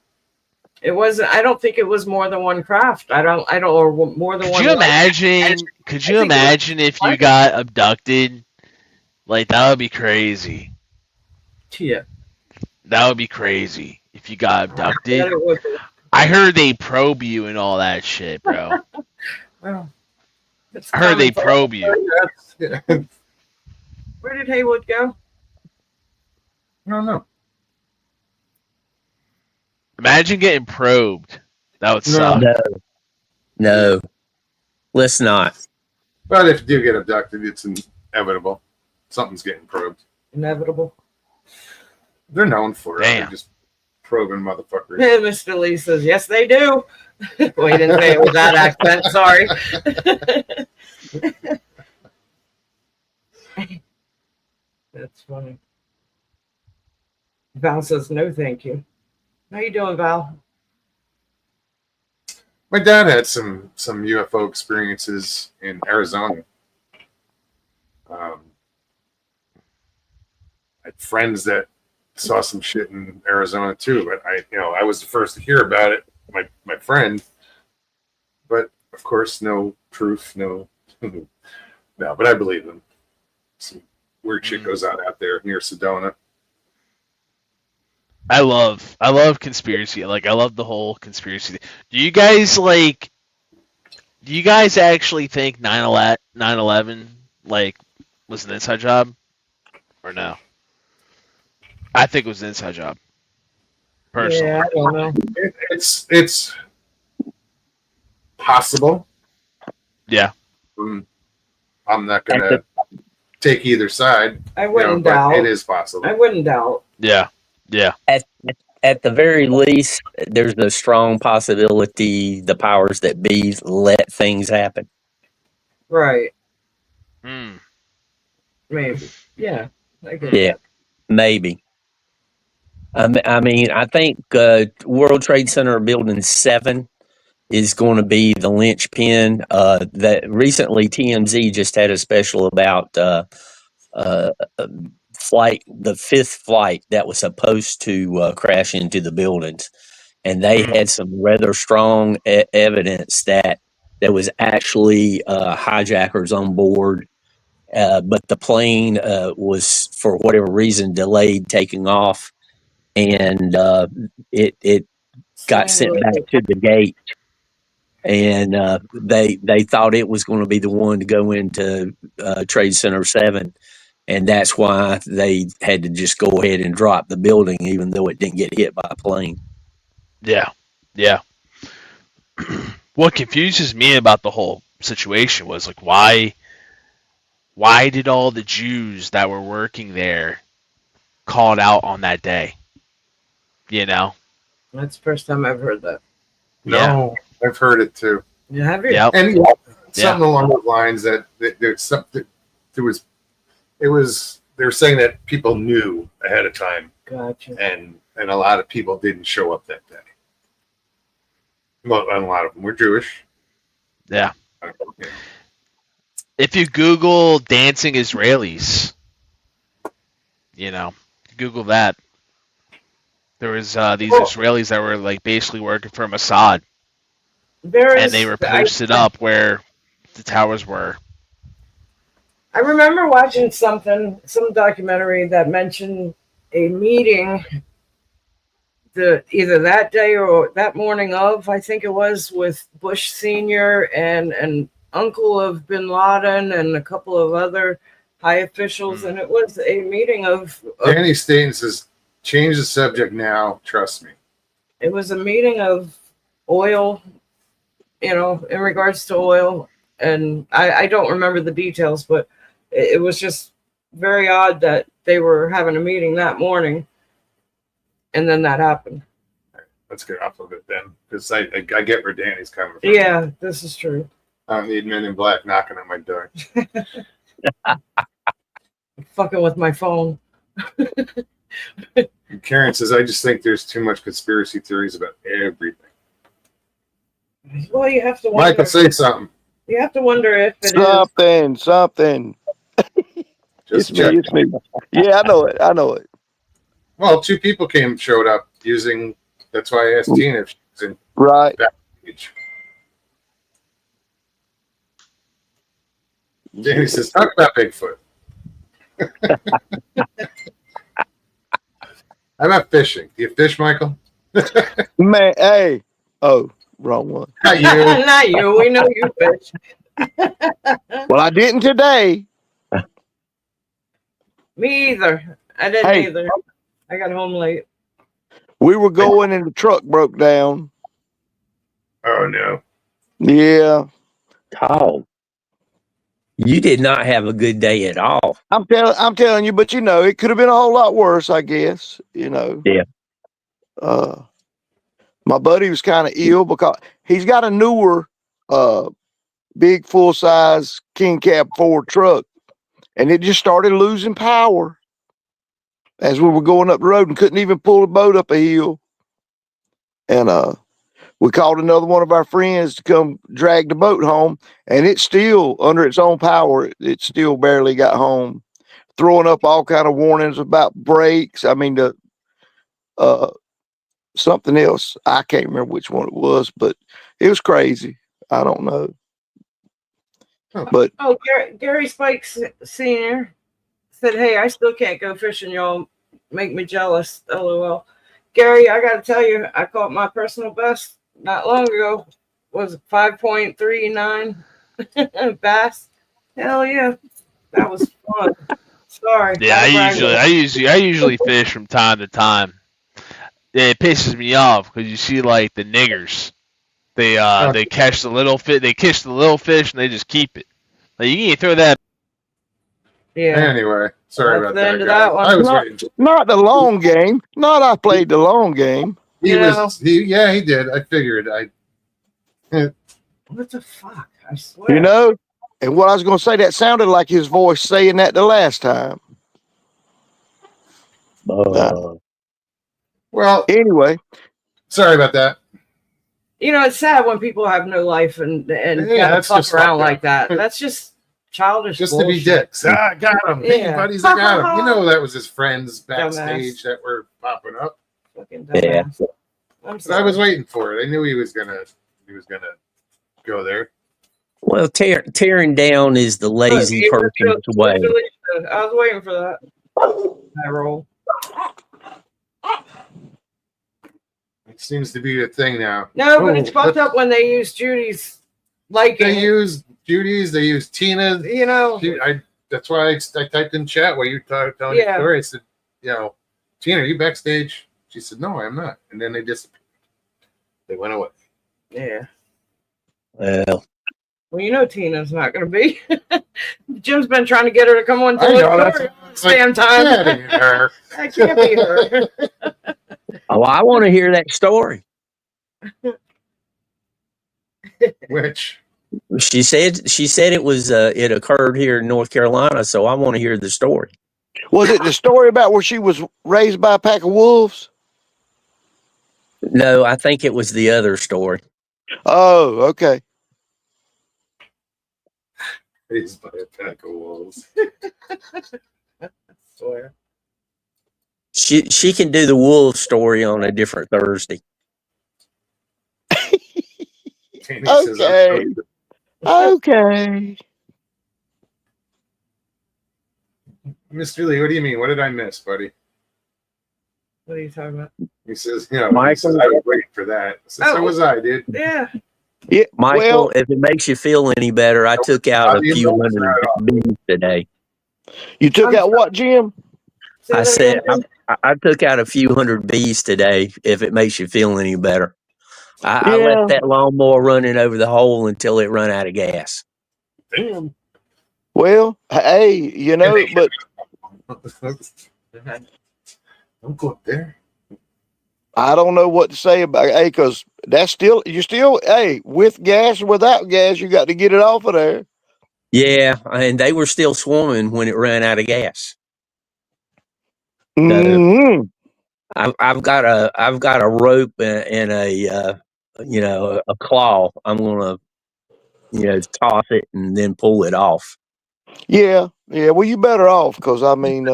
It wasn't. I don't think it was more than one craft. I don't. Or more than one. Could you imagine if you got abducted? Like, that would be crazy. Yeah. That would be crazy if you got abducted. Yeah, it would be. I heard they probe you and all that shit, bro. Well, it's I heard they common probe you. Yeah. Where did Haywood go? I don't know. Imagine getting probed. That would suck. No, let's not. But if you do get abducted, it's inevitable. Something's getting probed. Inevitable. They're known for it. Damn. They're just probing motherfuckers. Yeah, Mr. Lee says, yes, they do. Well, he didn't say it with that accent. Sorry. That's funny. Val says, no, thank you. How you doing, Val? My dad had some UFO experiences in Arizona. I had friends that saw some shit in Arizona too, but I was the first to hear about it. My friend, but of course, no proof, no, but I believe them. Some weird shit goes on out there near Sedona. I love conspiracy. Like, I love the whole conspiracy. Do you guys actually think 9/11 like was an inside job, or no? I think it was an inside job. Personally, Yeah, I don't know. It's possible. yeah. I'm not gonna take either side. I wouldn't but doubt. it is possible. I wouldn't doubt. Yeah. Yeah. At the very least, there's a strong possibility the powers that be let things happen. Right. Mm. Maybe. Yeah. I get Yeah, that. maybe. I mean, I think World Trade Center Building 7 is going to be the linchpin. That recently TMZ just had a special about uh, the fifth flight that was supposed to crash into the buildings, and they had some rather strong evidence that there was actually hijackers on board. But the plane was, for whatever reason, delayed taking off, and it got sent back to the gate, and they thought it was going to be the one to go into Trade Center 7, and that's why they had to just go ahead and drop the building, even though it didn't get hit by a plane. Yeah. Yeah. What confuses me about the whole situation was like, why did all the Jews that were working there call it out on that day? You know? That's the first time I've heard that. No, I've heard it too. You have you? Yep. And something along those lines that there's something. They were saying that people knew ahead of time, Gotcha. and a lot of people didn't show up that day. Well, and a lot of them were Jewish. Yeah. If you Google dancing Israelis, Google that. There was these Israelis that were like basically working for Mossad, and they were posted up where the towers were. I remember watching some documentary that mentioned a meeting either that day or that morning of, I think it was, with Bush Sr. and an uncle of Bin Laden and a couple of other high officials, and it was a meeting of Danny Staten says, change the subject now, trust me. It was a meeting of oil, in regards to oil, and I don't remember the details, but it was just very odd that they were having a meeting that morning, and then that happened. Let's get off of it then, because I get where Danny's coming from. Yeah, this is true. I don't need men in black knocking on my door. Fucking with my phone. Karen says, I just think there's too much conspiracy theories about everything. Well, you have to wonder. Michael, say something. You have to wonder if it is. Something. Just it's me. Yeah, I know it. Well, two people showed up using. That's why I asked Tina if she was in Right. that page. Danny says, talk about Bigfoot. How about fishing? Do you fish, Michael? Man, hey. Oh, wrong one. Not you. Not you. We know you fish. Well, I didn't today. Me either. I didn't either. I got home late. We were going and the truck broke down. Oh, no. Yeah. Oh, you did not have a good day at all. I'm telling you, but it could have been a whole lot worse, I guess. Yeah. My buddy was kind of ill because he's got a newer, big full size King Cab Ford truck, and it just started losing power as we were going up the road and couldn't even pull the boat up a hill. And we called another one of our friends to come drag the boat home, and it's still under its own power. It still barely got home, throwing up all kind of warnings about brakes. I mean, something else. I can't remember which one it was, but it was crazy. I don't know. But Gary Spikes Sr. said, "Hey, I still can't go fishing. Y'all make me jealous." LOL. Gary, I got to tell you, I caught my personal best not long ago. Was 5.39 bass. Hell yeah, that was fun. Sorry. Yeah, I usually fish from time to time. It pisses me off because you see like the niggers, they catch the little fish, they catch the little fish and they just keep it. Like you can throw that. Yeah. Anyway, sorry That's about the that, end of guys. that one. I was Not, waiting. not the long game. Not I played the long game. He You was. Yeah, he did. I figured. What the fuck? I swear. You know? And what I was going to say, that sounded like his voice saying that the last time. Well, Anyway, sorry about that. You know, it's sad when people have no life and Yeah, gotta that's fuck just around fucked up. like that. That's just childish Just to be bullshit. dicks. I got him. Hey, Yeah. buddies, I got him. You know that was his friends backstage Dumbass. that were popping up. Fucking Yeah. dumbass. I'm But sorry. I was waiting for it. I knew he was gonna go there. Well, tearing down is the lazy Look, person's way. I was waiting for that. That roll. It seems to be a thing now. No, but it's Oh, fucked up when they use Judy's They liking. use Judy's. They use Tina. You know. That's why I typed in chat while you were telling your Yeah. story. I said, Tina, are you backstage? She said, no, I'm not. And then they disappeared. They went away. Yeah. Well, Well, you know Tina's not going to be. Jim's been trying to get her to come on to I the know, that's- story all this damn time. That ain't her. That can't be her. oh, I want to hear that story. Which? She said it was it occurred here in North Carolina, so I want to hear the story. was it the story about where she was raised by a pack of wolves? No, I think it was the other story. Oh, okay. Raised by a pack of wolves. I swear. She can do the wolf story on a different Thursday. Tina says, Okay. Okay. Mr. Lee, what do you mean? What did I miss, buddy? What are you talking about? He says, Michael? he says, I was waiting for that. I said, so was I, dude. Yeah. Yeah. Michael, Well, if it makes you feel any better, I took out a you few don't hundred start off. bees today. you took out what, Jim? Say I that said again. I took out a few hundred bees today. If it makes you feel any better, I Yeah. left that lawnmower running over the hole until it run out of gas. Damn. Well, hey, you know, but Don't go up there. I don't know what to say about it, because that's still, hey, with gas or without gas, you got to get it off of there. Yeah, and they were still swarming when it ran out of gas. Mm-hmm. I've got a rope and a a claw. I'm gonna toss it and then pull it off. Yeah. Well, you better off, because I mean,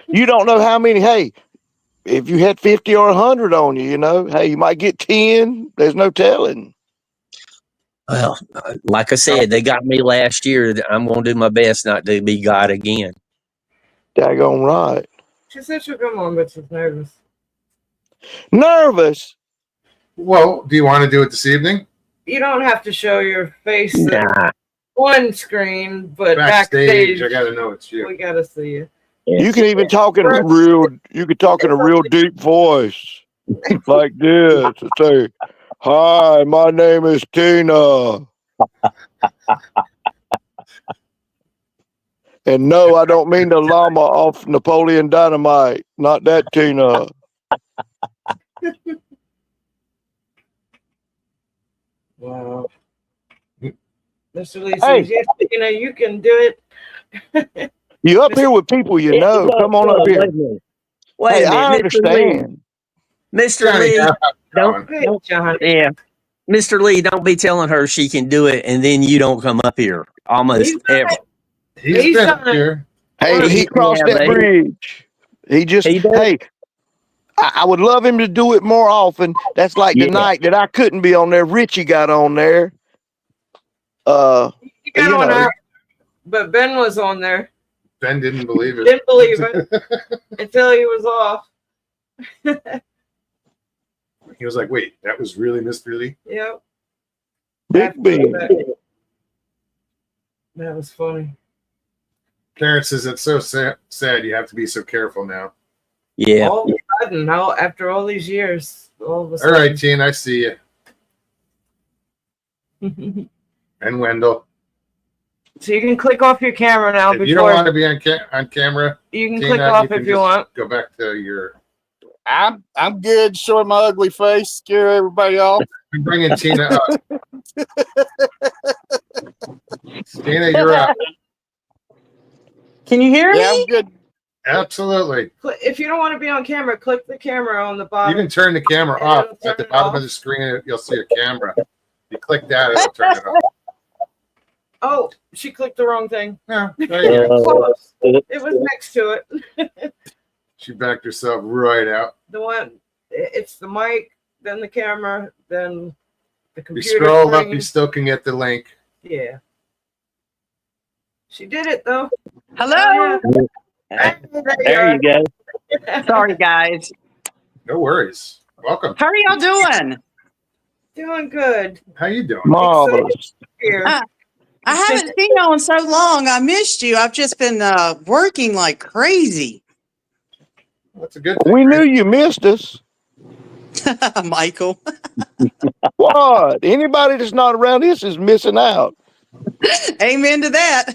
you don't know how many. Hey, if you had 50 or 100 on you, hey, you might get 10. There's no telling. Well, like I said, they got me last year. I'm gonna do my best not to be got again. Daggone right. She said she'll come on, but she's nervous. Nervous. Well, do you want to do it this evening? You don't have to show your face Nah, on screen, but Backstage, backstage, I got to know it's you. we got to see you. You can even talk in a real deep voice, like this. Say, "Hi, my name is Tina." And no, I don't mean the llama off Napoleon Dynamite. Not that Tina. Wow. Mr. Lee Hey. says, yes, you can do it. You up here with people you know. Come on up here. Wait Hey, a minute, I Mr. Lee. understand. Mr. Johnny, Lee, how's it don't, going? Hey, don't, John. yeah, Mr. Lee, don't be telling her she can do it and then you don't come up here almost He's done ever. it. He's He's been done up it. here. Hey, he crossed that but bridge. He just, He does. hey, I would love him to do it more often. That's like the Yeah. night that I couldn't be on there. Richie got on there. He got You on know. out, but Ben was on there. Ben didn't believe it. Didn't believe it until he was off. He was like, wait, that was really Mr. Lee? Yep. Big bean. That was funny. Terrence says it's so sad you have to be so careful now. Yeah. All of a sudden, after all these years, all of a All sudden. right, Teen, I see you. And Wendell. So you can click off your camera now. If you don't want to be on camera, you can Tina, click off can if you just want. Go back to your. I'm good. Showing my ugly face, scare everybody off. I'm bringing Tina up. Tina, you're up. Can you hear Yeah, me? I'm good. Absolutely. If you don't want to be on camera, click the camera on the You bottom. can turn the camera And off. it'll turn At the it bottom off. of the screen, you'll see a camera. You click that, it'll turn it off. Oh, she clicked the wrong thing. Yeah, there you go. Close. It was next to it. She backed herself right out. The one, it's the mic, then the camera, then the You computer. scroll up, screen. you still can get the link. Yeah. She did it though. Hello. Hey, There you go. Sorry, guys. No worries. Welcome. How are y'all doing? Doing good. How you doing? Marvelous. Here. I haven't seen y'all in so long. I missed you. I've just been working like crazy. That's a good thing. We knew right? you missed us. Michael. What? Anybody that's not around this is missing out. Amen to that.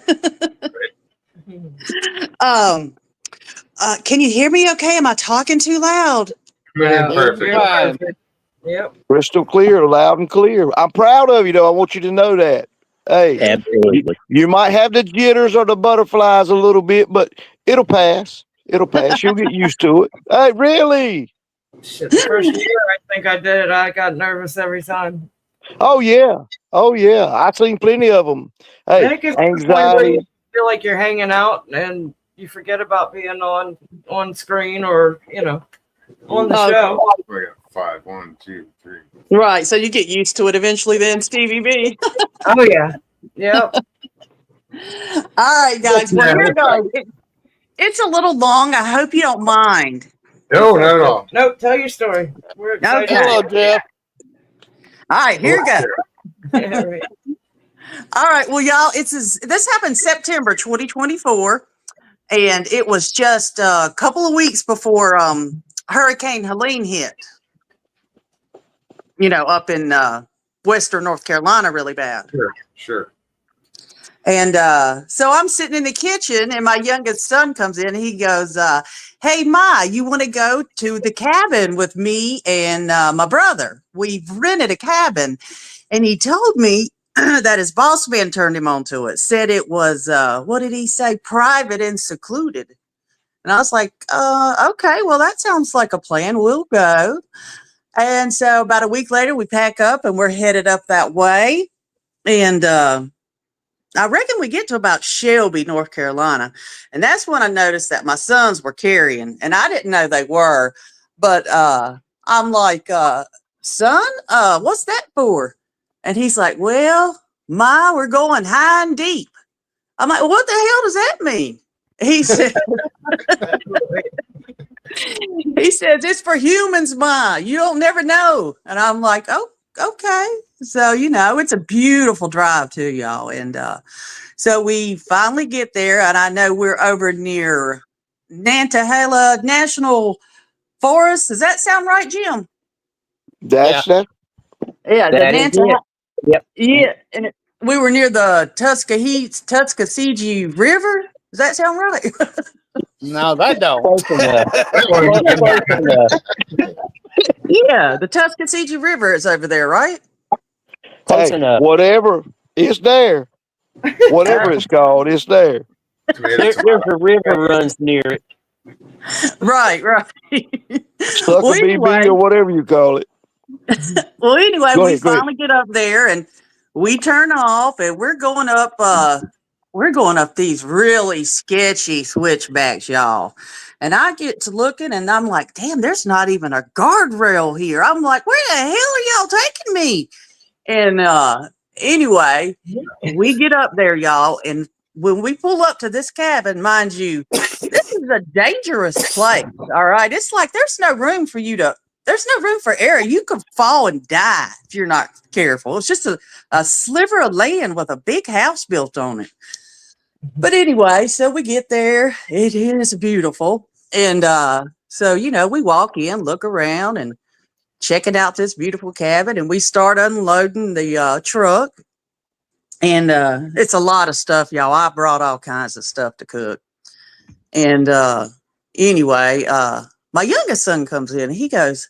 Can you hear me okay? Am I talking too loud? Man, perfect. You're perfect. Yep. Crystal clear, loud and clear. I'm proud of you, though. I want you to know that. Hey, Absolutely. you might have the jitters or the butterflies a little bit, but it'll pass. It'll pass. You'll get used to it. Hey, really? Shit, the first year I think I did it, I got nervous every time. Oh, yeah. Oh, yeah. I've seen plenty of them. Then Hey, it gets to the point where anxiety. you feel like you're hanging out and you forget about being on screen or on the Okay. show. We got 5, 1, 2, 3. Right. So you get used to it eventually then, Stevie B. Oh yeah. Yep. All right, guys. Well, Yeah. here goes. It's a little long. I hope you don't mind. No, not at all. Nope, tell your story. We're excited. Okay. Hello, Jeff. All right, here we go. Yeah, right. All right. Well, y'all, this happened September 2024, and it was just a couple of weeks before Hurricane Helene hit. Up in Western North Carolina, really bad. Sure. And so I'm sitting in the kitchen, and my youngest son comes in. And he goes, "Hey, Ma, you want to go to the cabin with me and my brother? We've rented a cabin." And he told me that his boss man turned him on to it. Said it was, what did he say? Private and secluded. And I was like, okay, well, that sounds like a plan. We'll go. And so about a week later, we pack up and we're headed up that way. And I reckon we get to about Shelby, North Carolina. And that's when I noticed that my sons were carrying. And I didn't know they were. But I'm like, son, what's that for? And he's like, well, Ma, we're going high and deep. I'm like, what the hell does that mean? He said, he says, it's for humans, Ma. You don't never know. And I'm like, oh, okay. So, it's a beautiful drive too, y'all. And so we finally get there, and I know we're over near Nantahala National Forest. Does that sound right, Jim? That's that. Yeah, the That is Nantahala. it. Yep. Yeah, and we were near the Tuskegee River. Does that sound right? No, that don't. Close enough. Close enough. Yeah, the Tuskegee River is over there, right? Close Hey, enough. whatever. It's there. Whatever it's called, it's there. There's a river runs near it. Right. Sucker anyway. BB or whatever you call it. Well, anyway, Go we ahead, go ahead. finally get up there and we turn off and we're going up these really sketchy switchbacks, y'all. And I get to looking and I'm like, damn, there's not even a guardrail here. I'm like, where the hell are y'all taking me? And anyway, we get up there, y'all, and when we pull up to this cabin, mind you, this is a dangerous place. All right. It's like there's no room for error. You could fall and die if you're not careful. It's just a sliver of land with a big house built on it. But anyway, so we get there. It is beautiful. And so, we walk in, look around, and checking out this beautiful cabin, and we start unloading the truck. And it's a lot of stuff, y'all. I brought all kinds of stuff to cook. And anyway, my youngest son comes in and he goes,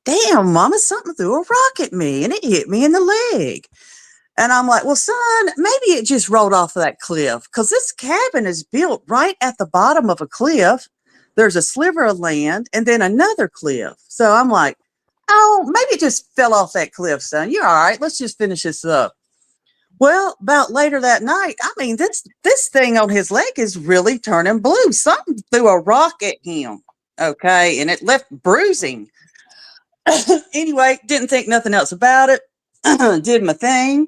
"Damn, Mama, something threw a rock at me and it hit me in the leg." And I'm like, "Well, son, maybe it just rolled off of that cliff because this cabin is built right at the bottom of a cliff. There's a sliver of land and then another cliff." So I'm like, "Oh, maybe it just fell off that cliff, son. You're all right. Let's just finish this up." Well, about later that night, I mean, this thing on his leg is really turning blue. Something threw a rock at him, okay, and it left bruising. Anyway, didn't think nothing else about it. Did my thing,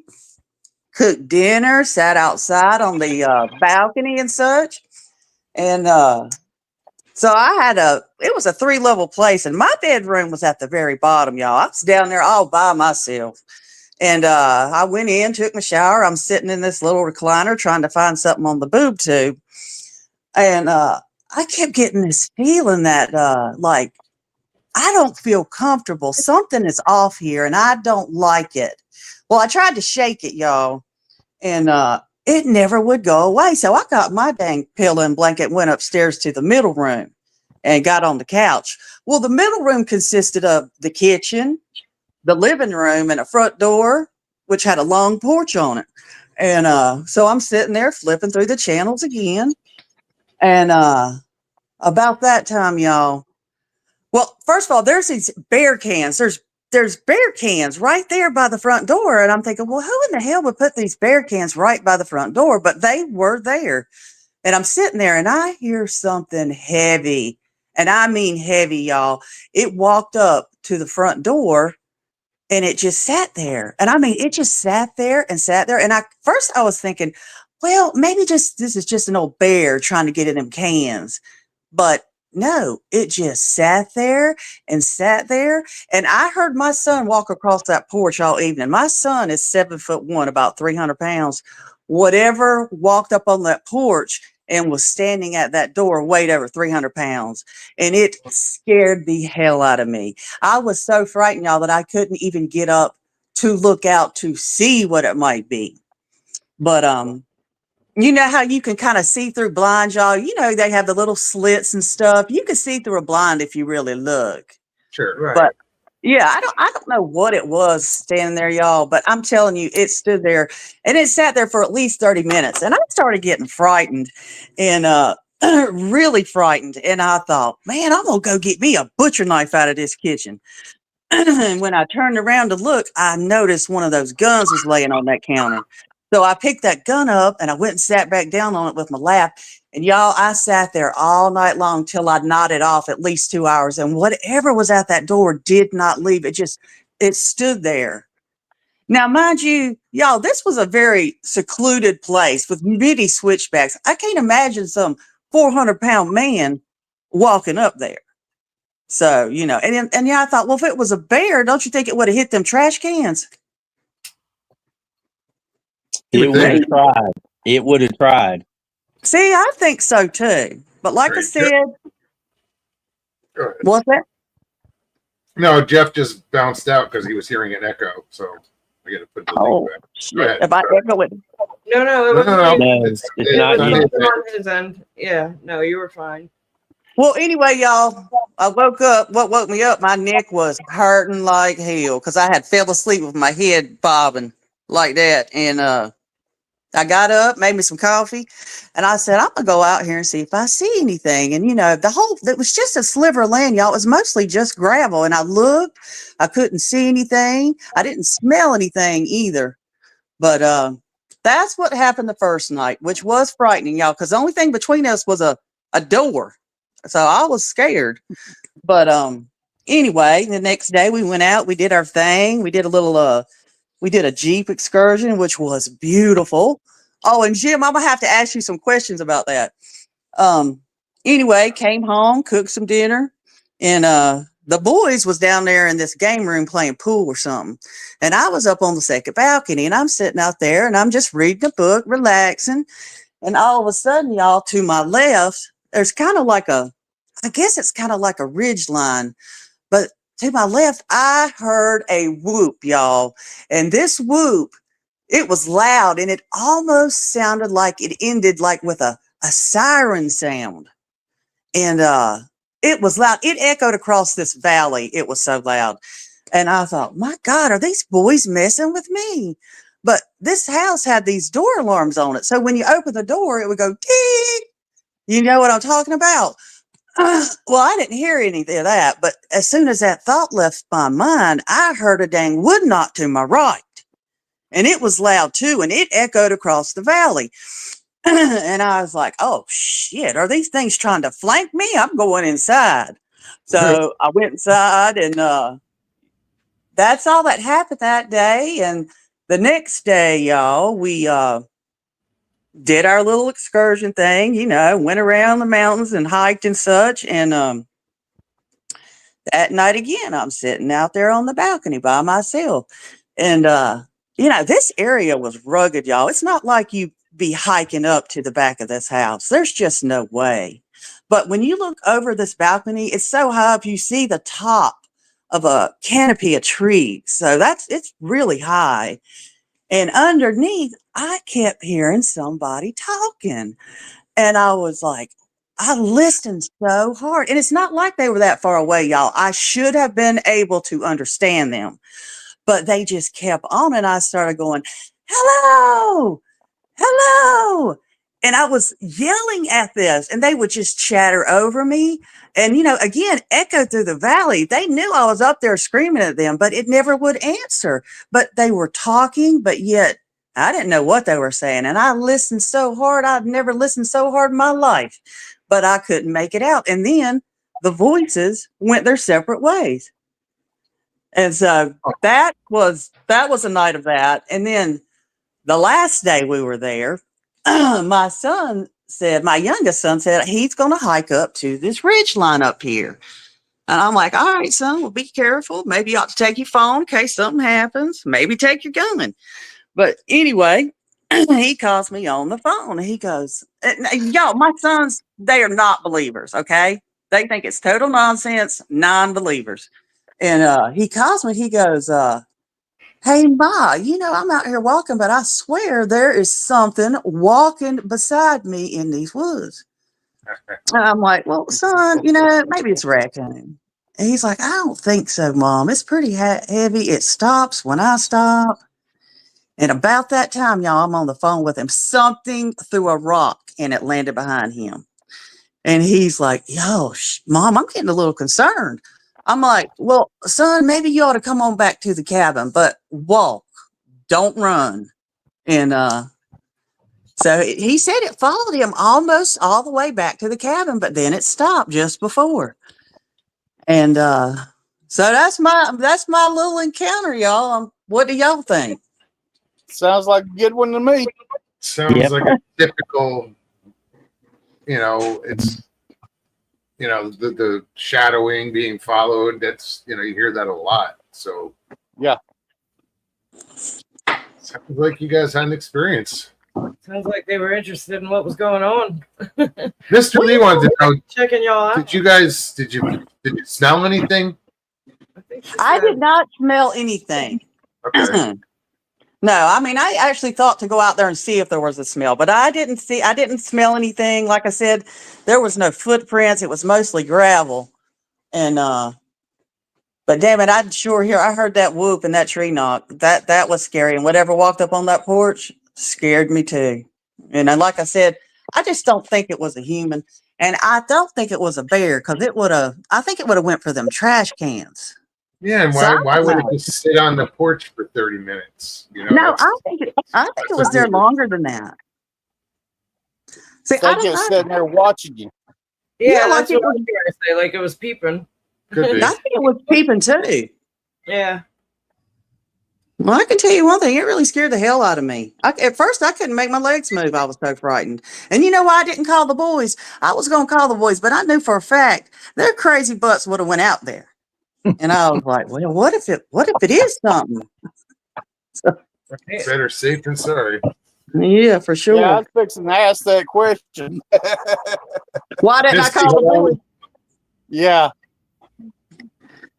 cooked dinner, sat outside on the balcony and such. And so it was a 3-level place, and my bedroom was at the very bottom, y'all. I was down there all by myself. And I went in, took my shower. I'm sitting in this little recliner trying to find something on the boob tube. And I kept getting this feeling that like, I don't feel comfortable. Something is off here and I don't like it. Well, I tried to shake it, y'all, and it never would go away. So I got my dang pillow and blanket and went upstairs to the middle room and got on the couch. Well, the middle room consisted of the kitchen, the living room, and a front door, which had a long porch on it. And so I'm sitting there flipping through the channels again. And about that time, y'all, well, first of all, there's these beer cans. There's beer cans right there by the front door. And I'm thinking, well, who in the hell would put these beer cans right by the front door? But they were there. And I'm sitting there and I hear something heavy. And I mean heavy, y'all. It walked up to the front door and it just sat there. And I mean, it just sat there and sat there. And first I was thinking, well, maybe this is just an old bear trying to get in them cans. But no, it just sat there and sat there. And I heard my son walk across that porch all evening. My son is 7'1", about 300 pounds. Whatever walked up on that porch and was standing at that door weighed over 300 pounds. And it scared the hell out of me. I was so frightened, y'all, that I couldn't even get up to look out to see what it might be. But you know how you can kind of see through blinds, y'all? You know, they have the little slits and stuff. You can see through a blind if you really look. Sure. Right. But yeah, I don't know what it was standing there, y'all, but I'm telling you, it stood there and it sat there for at least 30 minutes. And I started getting frightened and really frightened. And I thought, man, I'm gonna go get me a butcher knife out of this kitchen. And when I turned around to look, I noticed one of those guns was laying on that counter. So I picked that gun up and I went and sat back down on it with my lap. And y'all, I sat there all night long till I nodded off at least 2 hours. And whatever was at that door did not leave. It stood there. Now, mind you, y'all, this was a very secluded place with many switchbacks. I can't imagine some 400-pound man walking up there. So, you know, and yeah, I thought, well, if it was a bear, don't you think it would have hit them trash cans? You It would would have think. tried. It would have tried. See, I think so too. But like I Right. said, Go ahead. what's that? No, Jeff just bounced out because he was hearing an echo. So I got to put the Oh, link back. Go shit. ahead. If I echo it, No, it No, was no, No, It's, it's it not was you. on his end. Yeah, no, you were fine. well, anyway, y'all, I woke up. What woke me up? My neck was hurting like hell because I had fell asleep with my head bobbing like that. And I got up, made me some coffee, and I said, I'm gonna go out here and see if I see anything. And you know, it was just a sliver of land, y'all. It was mostly just gravel. And I looked, I couldn't see anything. I didn't smell anything either. But that's what happened the first night, which was frightening, y'all, because the only thing between us was a door. So I was scared. But anyway, the next day we went out, we did our thing. We did a Jeep excursion, which was beautiful. Oh, and Jim, I'm gonna have to ask you some questions about that. Anyway, came home, cooked some dinner, and the boys was down there in this game room playing pool or something. And I was up on the second balcony and I'm sitting out there and I'm just reading a book, relaxing. And all of a sudden, y'all, to my left, there's kind of like I guess it's kind of like a ridge line, but to my left, I heard a whoop, y'all. And this whoop, it was loud, and it almost sounded like it ended like with a siren sound. And it was loud. It echoed across this valley. It was so loud. And I thought, my God, are these boys messing with me? But this house had these door alarms on it. So when you open the door, it would go, ding. You know what I'm talking about? Well, I didn't hear any of that. But as soon as that thought left my mind, I heard a dang wood knock to my right. And it was loud too. And it echoed across the valley. And I was like, oh, shit, are these things trying to flank me? I'm going inside. So I went inside, and that's all that happened that day. And the next day, y'all, we did our little excursion thing, went around the mountains and hiked and such. And that night again, I'm sitting out there on the balcony by myself. And, this area was rugged, y'all. It's not like you be hiking up to the back of this house. There's just no way. But when you look over this balcony, it's so high up, you see the top of a canopy of trees. So it's really high. And underneath, I kept hearing somebody talking. And I was like, I listened so hard. And it's not like they were that far away, y'all. I should have been able to understand them. But they just kept on. And I started going, hello, hello. And I was yelling at this, and they would just chatter over me. And, again, echoed through the valley. They knew I was up there screaming at them, but it never would answer. But they were talking, but yet I didn't know what they were saying. And I listened so hard. I'd never listened so hard in my life, but I couldn't make it out. And then the voices went their separate ways. And so that was a night of that. And then the last day we were there, my youngest son said, he's going to hike up to this ridge line up here. And I'm like, all right, son, well, be careful. Maybe you ought to take your phone in case something happens. Maybe take your gun. But anyway, he calls me on the phone. And he goes, y'all, my sons, they are not believers, okay? They think it's total nonsense, non-believers. And he calls me. He goes, hey, Ma, I'm out here walking, but I swear there is something walking beside me in these woods. And I'm like, well, son, maybe it's a raccoon. And he's like, I don't think so, Mom. It's pretty heavy. It stops when I stop. And about that time, y'all, I'm on the phone with him. Something threw a rock and it landed behind him. And he's like, yo, Mom, I'm getting a little concerned. I'm like, well, son, maybe you ought to come on back to the cabin, but walk, don't run. And so he said it followed him almost all the way back to the cabin, but then it stopped just before. And so that's my little encounter, y'all. What do y'all think? Sounds like a good one to me. Sounds like a typical, it's, the shadowing being followed. That's, you hear that a lot. So, yeah. Sounds like you guys had an experience. Sounds like they were interested in what was going on. Mr. Lee wanted to know, Checking y'all out. did you smell anything? I did not smell anything. Okay. No, I mean, I actually thought to go out there and see if there was a smell, but I didn't smell anything. Like I said, there was no footprints. It was mostly gravel. And, but damn it, I heard that whoop and that tree knock. That was scary. And whatever walked up on that porch scared me too. And like I said, I just don't think it was a human. And I don't think it was a bear because I think it would have went for them trash cans. Yeah, and why would it just sit on the porch for 30 minutes? No, I think it was there longer than that. See, I think it was sitting there watching you. Yeah, like that's what I was going to say. Like it was peeping. Could be. I think it was peeping too. Yeah. Well, I can tell you one thing. It really scared the hell out of me. At first, I couldn't make my legs move. I was so frightened. And you know why I didn't call the boys? I was going to call the boys, but I knew for a fact their crazy butts would have went out there. And I was like, well, what if it is something? Better safe than sorry. Yeah, for sure. Yeah, I was fixing to ask that question. Why didn't I call the boys? Yeah.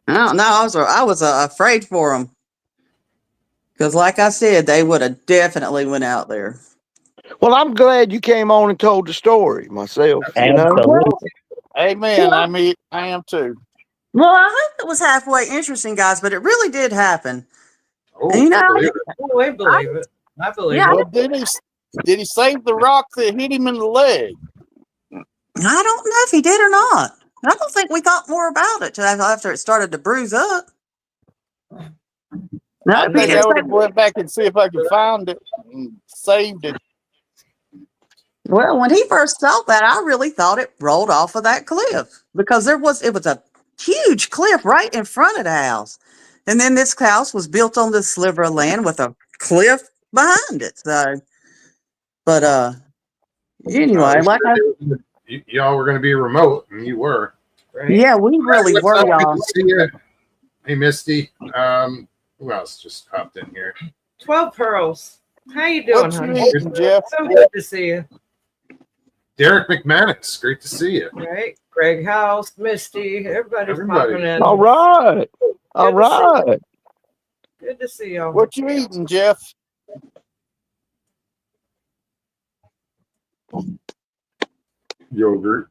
I don't know. I was afraid for them. Because, like I said, they would have definitely went out there. Well, I'm glad you came on and told the story myself. You know, Absolutely. Amen. I am too. Well, I hope it was halfway interesting, guys, but it really did happen. Oh, And, you know, I believe it. Oh, I believe it. I believe Yeah. it. Well, did he save the rock that hit him in the leg? I don't know if he did or not. I don't think we thought more about it till after it started to bruise up. No, I he think didn't I would have say- went back and see if I could find it and saved it. Well, when he first saw that, I really thought it rolled off of that cliff because it was a huge cliff right in front of the house. And then this house was built on this sliver of land with a cliff behind it. So, but anyway, like Y'all were going to be remote, and you were. Right? yeah, we really What's were, up? Good y'all. to see you. Hey, Misty. Who else just hopped in here? 12 Pearls. How you doing, What you honey? eating, Jeff? So good to see you. Derek McManus. Great to see you. Right? Greg House, Misty, everybody's Everybody. popping in. all right, all Good to see you. right. Good to see y'all. What you eating, Jeff? Yogurt.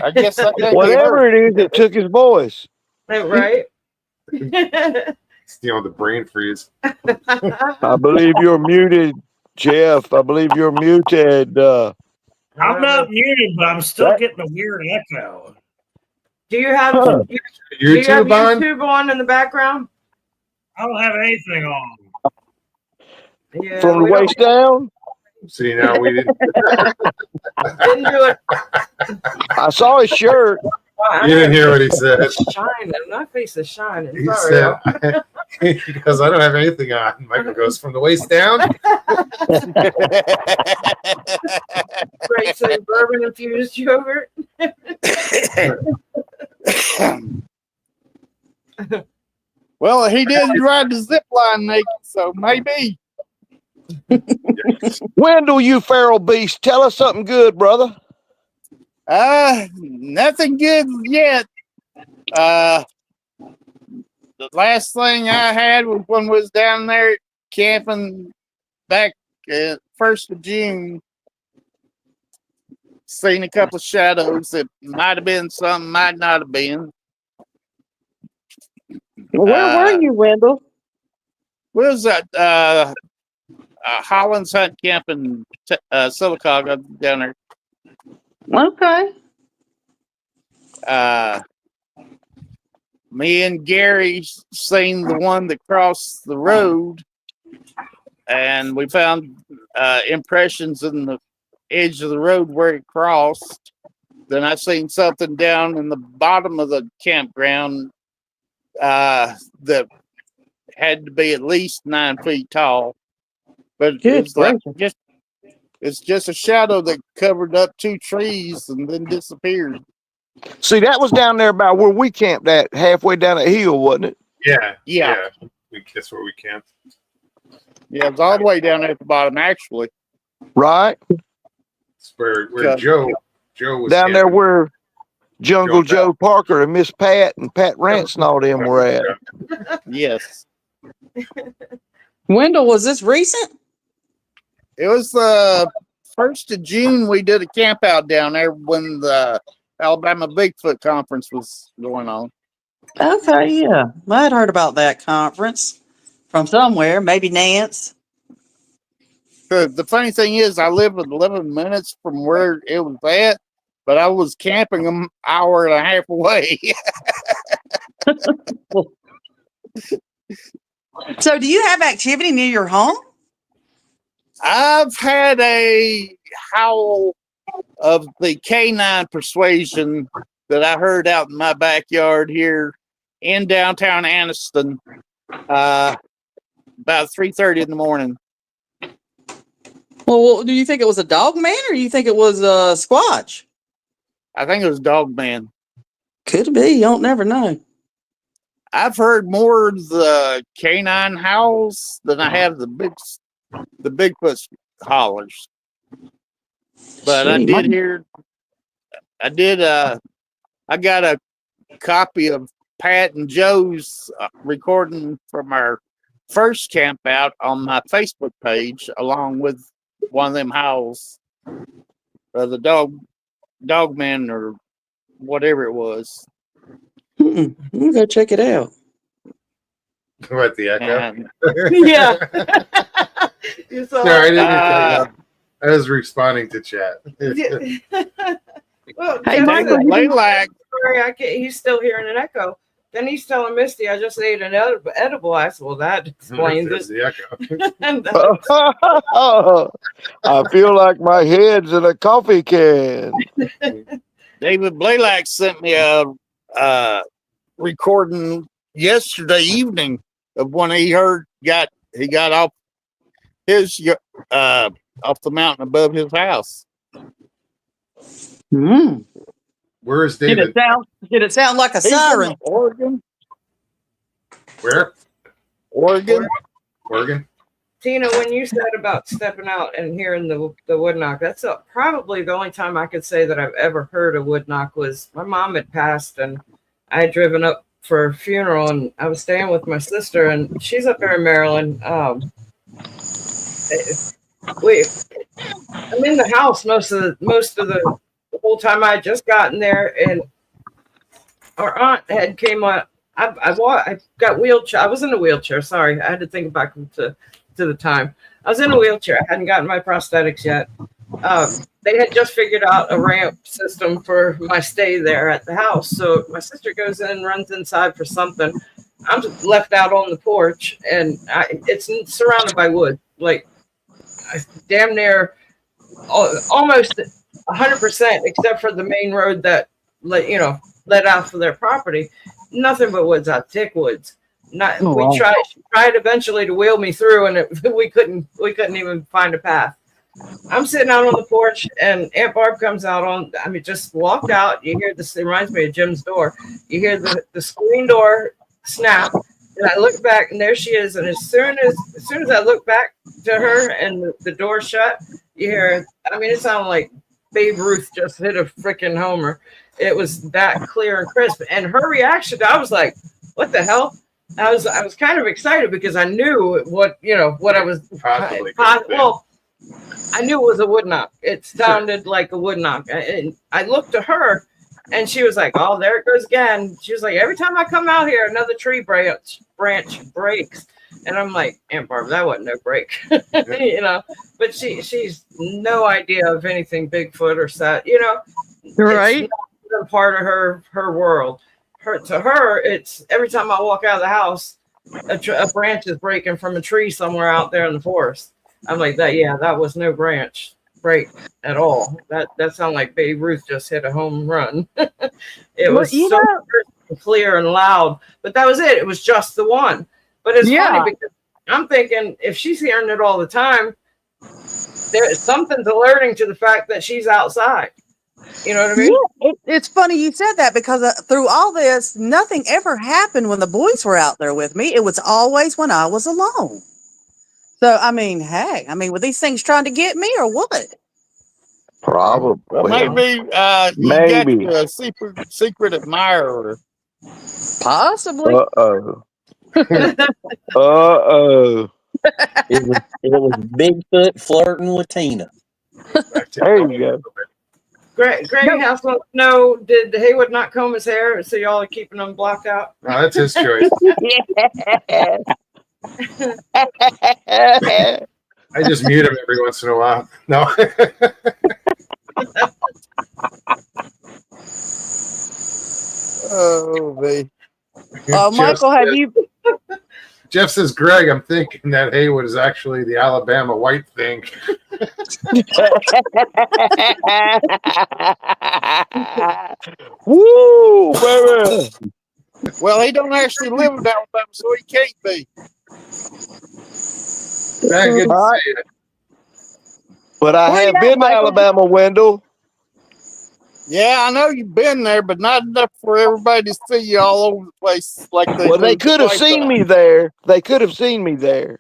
I guess that can't be Whatever hurt. it is, it took his voice. Right? Stealing the brain freeze. I believe you're muted, Jeff. I believe you're muted. I'm not muted, but I'm still That- getting a weird echo. Do you have Huh. do you have YouTube on? YouTube on in the background? I don't have anything on. Yeah, From the we don't- waist down, See, now we didn't. didn't do it. I saw his shirt. I You didn't have hear what he said. shining. My face is shining. He Sorry. said, y'all. because I don't have anything on. Michael goes from the waist down. Great some bourbon infused yogurt. Well, he didn't ride the zip line naked, so maybe. Wendell, you feral beast, tell us something good, brother. Nothing good yet. The last thing I had was when we was down there camping back 1st of June. Seen a couple of shadows that might have been something, might not have been. Where were you, Wendell? We was at Holland's Hunt Camp in Sylacauga down there. Okay. Me and Gary seen the one that crossed the road, and we found impressions in the edge of the road where it crossed. Then I seen something down in the bottom of the campground that had to be at least 9 feet tall. But Good it's like it's just a shadow that covered up 2 trees and then disappeared. See, that was down there about where we camped at, halfway down that hill, wasn't it? Yeah. That's where we camped. Yeah, it was all the way down there at the bottom, actually. Right? It's where Yeah. Joe was Down there camping. where Jungle Joe Joe Parker and Miss Pat and Pat Rance and all them were at. Yes. Wendell, was this recent? It was the 1st of June we did a camp out down there when the Alabama Bigfoot Conference was going on. Okay, yeah. I had heard about that conference from somewhere, maybe Nance. The funny thing is, I live 11 minutes from where it was at, but I was camping an hour and a half away. So, do you have activity near your home? I've had a howl of the canine persuasion that I heard out in my backyard here in downtown Anniston about 3:30 in the morning. Well, do you think it was a dog man or do you think it was a squatch? I think it was Dog Man. Could be. You don't never know. I've heard more of the canine howls than I have the Bigfoot hollers. But I Gee, I got a copy of Pat and Joe's recording from our first camp out on my Facebook page, along with one of them howls, or the dog man, or whatever it was. I'm gonna go check it out. What, the echo? And Yeah. You saw Sorry, I it? didn't mean to cut you off. I was responding to chat. Well, Hey, Jeff Michael, said, Laylac, sorry, he's still hearing an echo. Then he's telling Misty, I just ate an edible. I said, well, that explains There's it. the echo. And I feel like my head's in a coffee can. David Blaylock sent me a recording yesterday evening of when he got off his off the mountain above his house. Mm. Where is Did David? it sound like a He's in siren? Oregon. Where? Oregon. Oregon? Tina, when you said about stepping out and hearing the wood knock, that's probably the only time I could say that I've ever heard a wood knock was my mom had passed and I had driven up for a funeral and I was staying with my sister and she's up there in Maryland. I'm in the house most of the whole time. I had just gotten there and our aunt had came up. I got wheelchair. I was in a wheelchair. Sorry, I had to think back to the time. I was in a wheelchair. I hadn't gotten my prosthetics yet. They had just figured out a ramp system for my stay there at the house. So my sister goes in, runs inside for something. I'm just left out on the porch, and it's surrounded by wood, like damn near almost 100%, except for the main road that led out for their property. Nothing but woods out, thick woods. She tried eventually to wheel me through, and we couldn't even find a path. I'm sitting out on the porch, and Aunt Barb comes out just walked out. You hear this, it reminds me of Jim's door. You hear the screen door snap, and I look back, and there she is. And as soon as I look back to her and the door shut, you hear, it sounded like Babe Ruth just hit a freaking homer. It was that clear and crisp. And her reaction, I was like, what the hell? I was kind of excited because I knew what I was Possibly. well, I knew it was a wood knock. It sounded like a wood knock. And I looked to her and she was like, oh, there it goes again. She was like, every time I come out here, another tree branch breaks. And I'm like, Aunt Barb, that wasn't no break. But she's no idea of anything Bigfoot or set, Right. It's not part of her world. To her, it's every time I walk out of the house, a branch is breaking from a tree somewhere out there in the forest. I'm like, that was no branch break at all. That sounded like Babe Ruth just hit a home run. It was so clear and loud, but that was it. It was just the one. But it's funny because I'm thinking if she's hearing it all the time, something's alerting to the fact that she's outside. You know what I mean? Yeah, it's funny you said that because through all this, nothing ever happened when the boys were out there with me. It was always when I was alone. So, were these things trying to get me or what? Probably. Well, maybe Maybe. you got a secret admirer. Possibly. Uh-oh. Uh-oh. It was Bigfoot flirting with Tina. There you go. Greg House wants to know, did Haywood not comb his hair? So y'all are keeping him blocked out? No, that's his choice. I just mute him every once in a while. No. Oh, me. Michael, have you? Jeff says, Greg, I'm thinking that Haywood is actually the Alabama white thing. Woo, baby. Well, he don't actually live in Alabama, so he can't be. Good to see you. But I Where have you at, been to Michael? Alabama, Wendell. Yeah, I know you've been there, but not enough for everybody to see you all over the place like they Well, they do could have twice seen a- me there. They could have seen me there.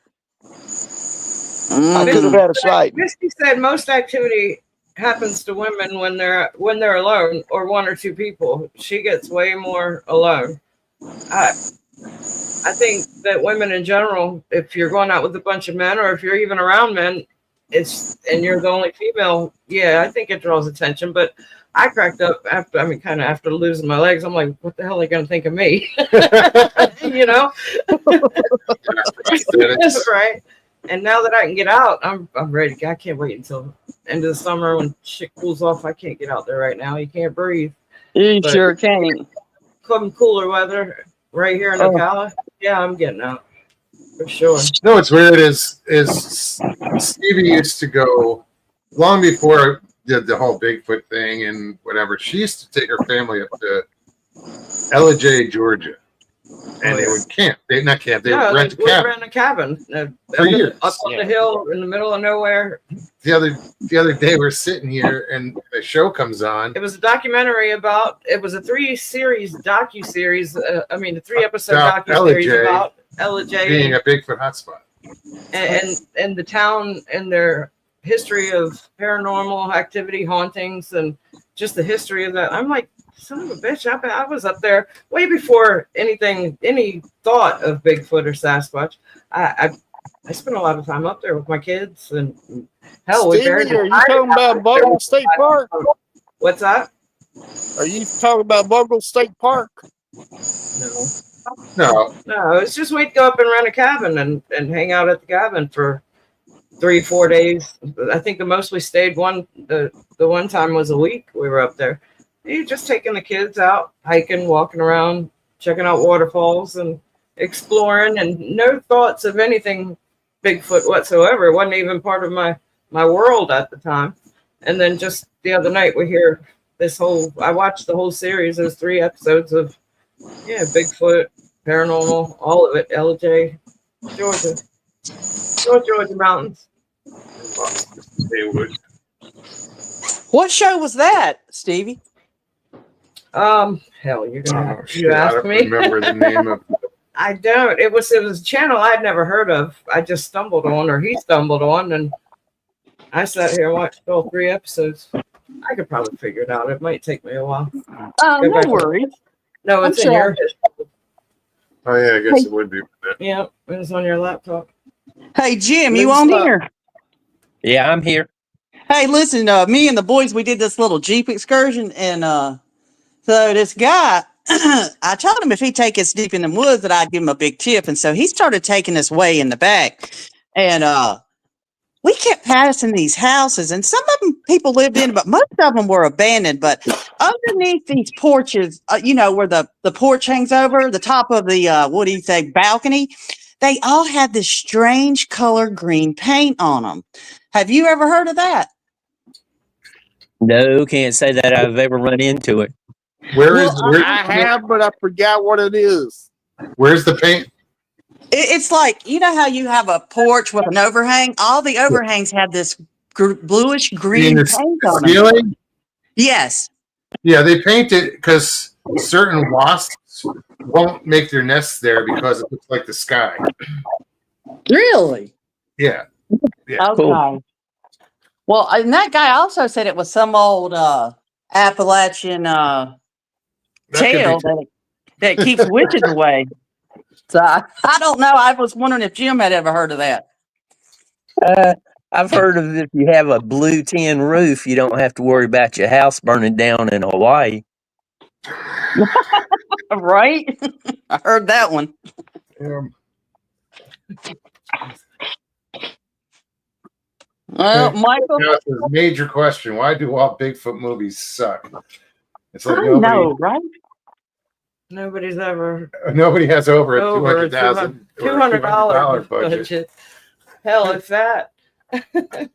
I could have had a sight. Misty said most activity happens to women when they're alone or one or two people. She gets way more alone. I think that women in general, if you're going out with a bunch of men or if you're even around men, and you're the only female, yeah, I think it draws attention. But I cracked up kind of after losing my legs. I'm like, what the hell are they going to think of me? You know? Right. And now that I can get out, I'm ready. I can't wait until end of the summer when shit cools off. I can't get out there right now. You can't breathe. You But sure can't. come cooler weather right here in Ocala, yeah, I'm getting out for sure. No, what's weird is Stevie used to go long before the whole Bigfoot thing and whatever. She used to take her family up to LJ, Georgia, and they would camp. They not camp. They would rent a cabin. Rent a cabin For years. up on the hill in the middle of nowhere. The other day we're sitting here and a show comes on. It was a documentary about. It was a 3-series docu-series. A 3-episode About docu-series LJ about LJ being a Bigfoot hotspot. and the town and their history of paranormal activity, hauntings, and just the history of that. I'm like, son of a bitch, I was up there way before any thought of Bigfoot or Sasquatch. I spent a lot of time up there with my kids, and hell, we buried. Stevie, are you talking about Bogle State Park? What's that? Are you talking about Bogle State Park? No, it's just we'd go up and rent a cabin and hang out at the cabin for 3-4 days. I think the most we stayed the one time was a week. We were up there. You're just taking the kids out, hiking, walking around, checking out waterfalls and exploring, and no thoughts of anything Bigfoot whatsoever. It wasn't even part of my world at the time. And then just the other night we hear I watched the whole series. There's 3 episodes of Bigfoot, paranormal, all of it, LJ, Georgia mountains. What show was that, Stevie? Hell, you're gonna you I ask don't me. remember the name of I don't. It was a channel I'd never heard of. I just stumbled on, or he stumbled on, and I sat here and watched all 3 episodes. I could probably figure it out. It might take me a while. No worries. No, it's I'm in sure. your history. Oh yeah, I guess it would be. Yeah, it was on your laptop. Hey, Jim, you on here? Yeah, I'm here. Hey, listen, me and the boys, we did this little Jeep excursion, and so this guy, I told him if he'd take us deep in the woods that I'd give him a big tip, and so he started taking us way in the back, and we kept passing these houses, and some of them people lived in, but most of them were abandoned. But underneath these porches, where the porch hangs over the top of the balcony, they all had this strange color green paint on them. Have you ever heard of that? No, can't say that I've ever run into it. I have, but I forgot what it is. Where's the paint? It's like, you know how you have a porch with an overhang? All the overhangs have this bluish green paint on them. Ceiling? Yes. Yeah, they paint it because certain wasps won't make their nests there because it looks like the sky. Really? Yeah. Okay. Cool. Well, and that guy also said it was some old Appalachian tale that keeps witches away. So I don't know. I was wondering if Jim had ever heard of that. I've heard of if you have a blue tin roof, you don't have to worry about your house burning down in Hawaii. Right? I heard that one. Well, Michael, that's a major question. Why do all Bigfoot movies suck? It's like right? Nobody's ever. Nobody has over a $200,000 $200 budget. Hell, if that. That's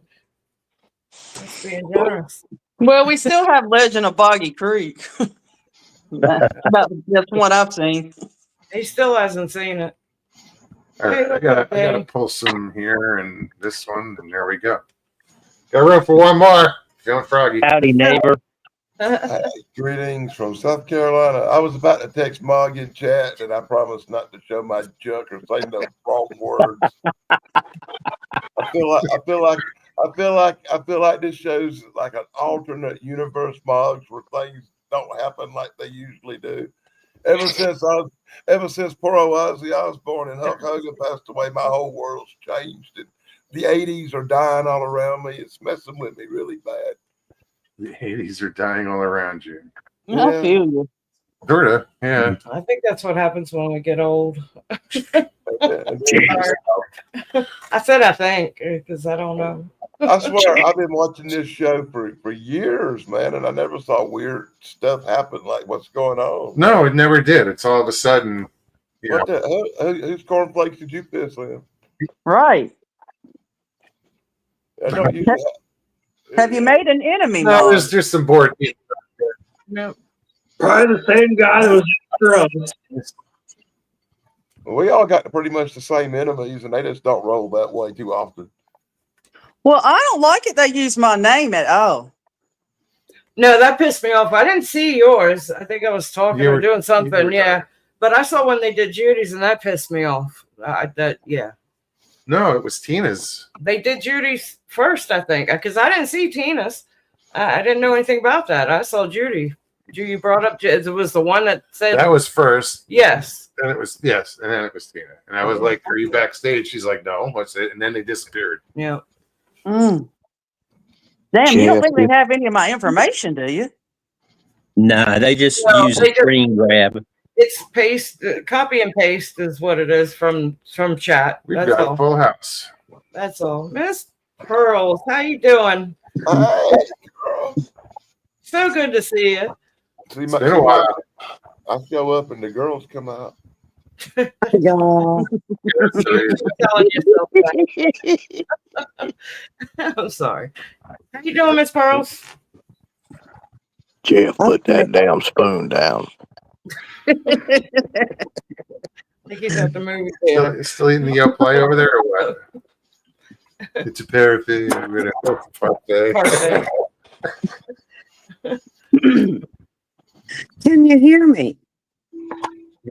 being generous. Well, we still have Legend of Boggy Creek. That's what I've seen. He still hasn't seen it. All right, I gotta pull some here and this one, and there we go. Got room for one more. Feeling froggy. Howdy, neighbor. Greetings from South Carolina. I was about to text Mog in chat, and I promised not to show my junk or say no wrong words. I feel like this show's like an alternate universe, Mogs, where things don't happen like they usually do. Ever since poor old Ozzy Osbourne and Hulk Hogan passed away, my whole world's changed. And the 80s are dying all around me. It's messing with me really bad. The 80s are dying all around you. I feel you. Sort of, yeah. I think that's what happens when we get old. Jeez. I said I think because I don't know. I swear, I've been watching this show for years, man, and I never saw weird stuff happen like what's going on. No, it never did. It's all of a sudden. What whose cornflakes did you piss in? Right. I don't usually Have you made an enemy? No, Mom? there's just some board people. No. Probably the same guy that was We all got pretty much the same enemies, and they just don't roll that way too often. Well, I don't like it. They use my name at all. No, that pissed me off. I didn't see yours. I think I was talking You or were- doing something. were Yeah, but I saw when they did Judy's, and that pissed me off. Yeah, No, it was Tina's. they did Judy's first, I think, because I didn't see Tina's. I didn't know anything about that. I saw Judy. You brought up it was the one that said That was first. yes. And it was yes, and then it was Tina. And I was like, "Are you backstage?" She's like, "No, what's it?" And then they disappeared. Yeah. Mm. Damn, you don't Jeff, really have any of my information, do you? Nah, they just No, use they a just- screen grab. It's paste, copy and paste is what it is from chat. We've That's got a all. full house. That's all. Miss Pearls, how you doing? Hey, girl. So good to see you. See, It's been a while. I show up and the girls come out. Y'all. Telling yourself that. I'm sorry. How you doing, Miss Pearls? Jeff, put that damn spoon down. I think he's at the movie theater. Still eating the play over there or what? It's a paraffin. Parfait. Can you hear me?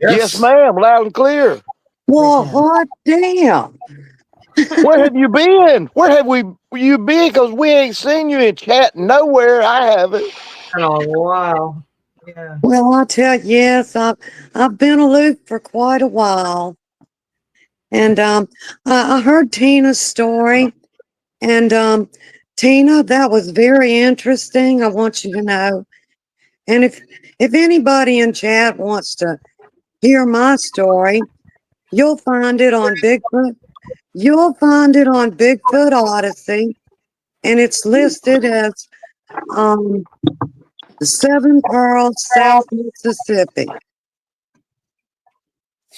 Yes, ma'am, loud and clear. Well, hot damn. Where have you been? Where have you been? Because we ain't seen you in chat nowhere. I haven't. Oh wow. Yeah. Well, I'll tell you, yes, I've been aloof for quite a while. And I heard Tina's story. And Tina, that was very interesting. I want you to know. And if anybody in chat wants to hear my story, you'll find it on Bigfoot. You'll find it on Bigfoot Odyssey, and it's listed as the Seven Pearls, South Mississippi.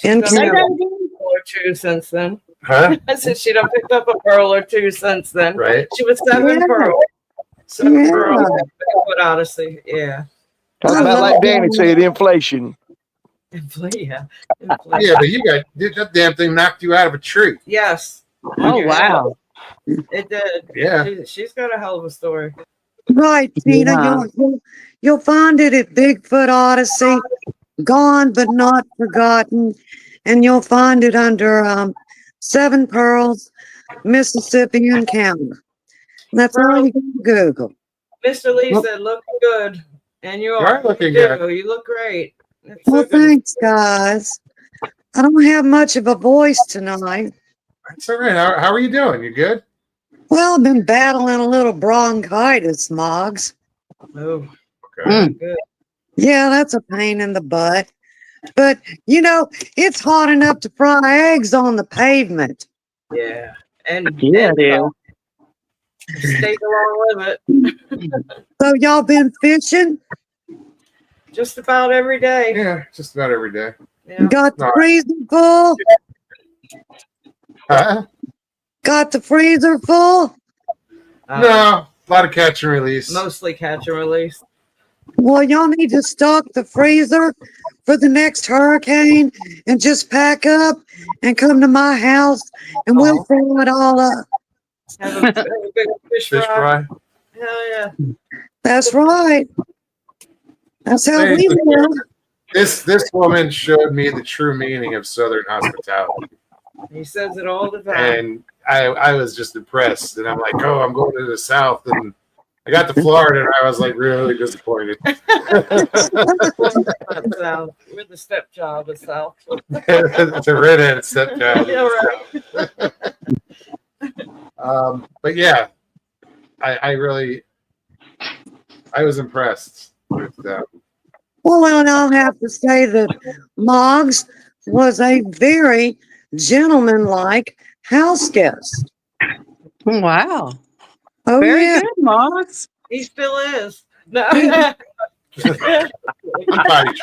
And She's done a pearl or two since then. Huh? I said she done picked up a pearl or two since then. Right? She was seven Yeah. pearls. Seven Yeah. pearls. Bigfoot Odyssey. Yeah. Talking about like Danny said, inflation. Yeah. Yeah, but you got that damn thing knocked you out of a tree. Yes. Oh, wow. It did. Yeah. She's got a hell of a story. right, Tina, Yeah. you'll find it at Bigfoot Odyssey, Gone but Not Forgotten, and you'll find it under Seven Pearls, Mississippi Encounter. That's all you can Google. Mr. Lee Well- said, "Look good," and you You are are looking you good. do. You look great. It's so Well, good to thanks, guys. I don't have much of a voice tonight. That's all right. How are you doing? You good? Well, I've been battling a little bronchitis, Moggs. Oh, Okay. good. Yeah, that's a pain in the butt. But, it's hot enough to fry eggs on the pavement. Yeah, and Yeah, and, it is. steak along with it. So y'all been fishing? Just about every day. Yeah, just about every day. Yeah. Got the No. freezer full? Huh? Got the freezer full? No, a lot of catch and release. Mostly catch and release. Well, y'all need to stock the freezer for the next hurricane and just pack up and come to my house and we'll fill it all up. Have a big fish Fish fry. fry. Hell yeah. That's right. That's how Hey, we live. This woman showed me the true meaning of Southern hospitality, He says it all the time. and I was just impressed. And I'm like, oh, I'm going to the South, and I got to Florida and I was like really disappointed. South. We're the stepchild of South. It's a redhead stepchild. Yeah, right. But yeah, I really, I was impressed with that. Well, and I'll have to say that Moggs was a very gentlemanlike house guest. Wow. Oh, Very yeah. good, Mox. He still is. No. I'm potty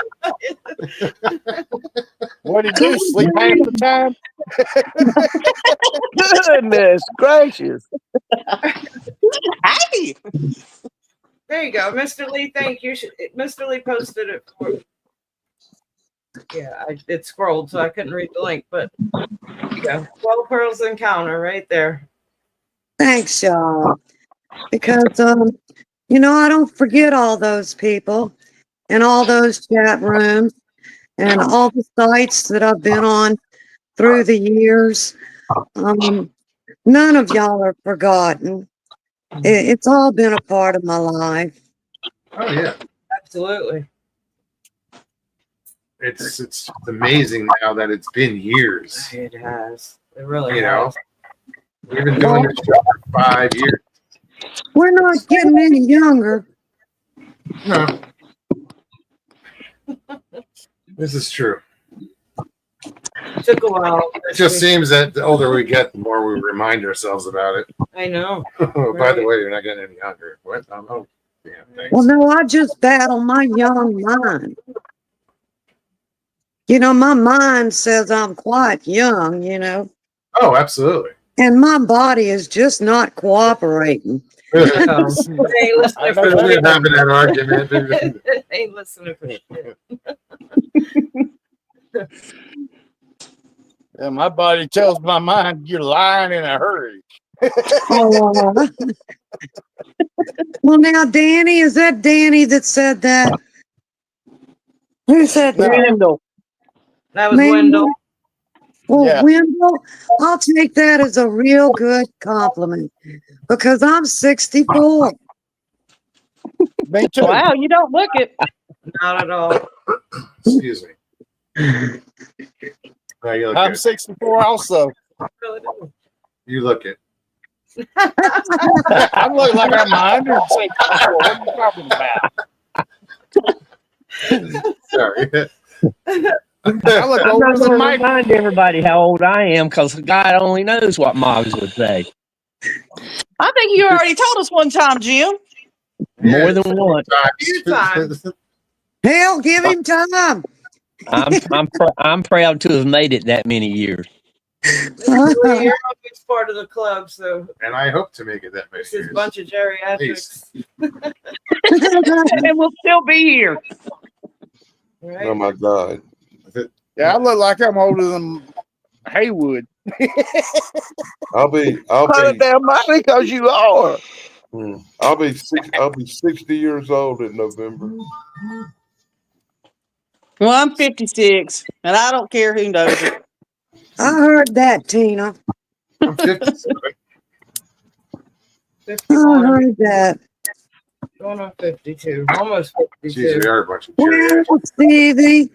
What did you do? Sleep half the time? Goodness gracious. Hey. There you go, Mr. Lee. Thank you. Mr. Lee posted it for. Yeah, it scrolled, so I couldn't read the link. But yeah, 12 Pearls Encounter right there. Thanks, y'all. Because, you know, I don't forget all those people and all those chat rooms and all the sites that I've been on through the years. None of y'all are forgotten. It's all been a part of my life. Oh yeah, Absolutely. it's amazing now that it's been years. It has. It really You know, has. we've been doing this show for 5 years. We're not getting any younger. No, this is true. Took a while. It just seems that the older we get, the more we remind ourselves about it. I know. Oh, by the way, you're not getting any younger. What? Oh, damn, thanks. Well, no, I just battle my young mind. You know, my mind says I'm quite young, you know, Oh, absolutely. and my body is just not cooperating. They ain't listening for We're shit. having that argument. They ain't listening for shit. Yeah, my body tells my mind you're lying in a hurry. Oh. Well, now, Danny, is that Danny that said that? Who said that? Wendell. That was Man. Wendell. Well, Yeah. Wendell, I'll take that as a real good compliment because I'm 64. Me too. Wow, you don't look it. Not at all. Excuse me. No, you look I'm good. 64 also. Really do. You look it. I look like I'm 164. What are you talking about? Sorry. I look I'm older not than going to Mike. remind everybody how old I am because God only knows what Moggs would say. I think you already told us one time, Jim. More than once. Few times. Hell, give him time. I'm proud to have made it that many years. You're always part of the club, so And I hope to make it that many this is a years. bunch of geriatrics. And we'll still be here. Right? Oh my God. Yeah, I look like I'm older than Haywood. I'll be Damn money because you are. I'll be 60 years old in November. Well, I'm 56, and I don't care who knows it. I heard that, Tina. I'm 57. I 51. heard that. Going on 52. Almost Jeez, 52. we are a bunch of Well, geriatrics. Stevie,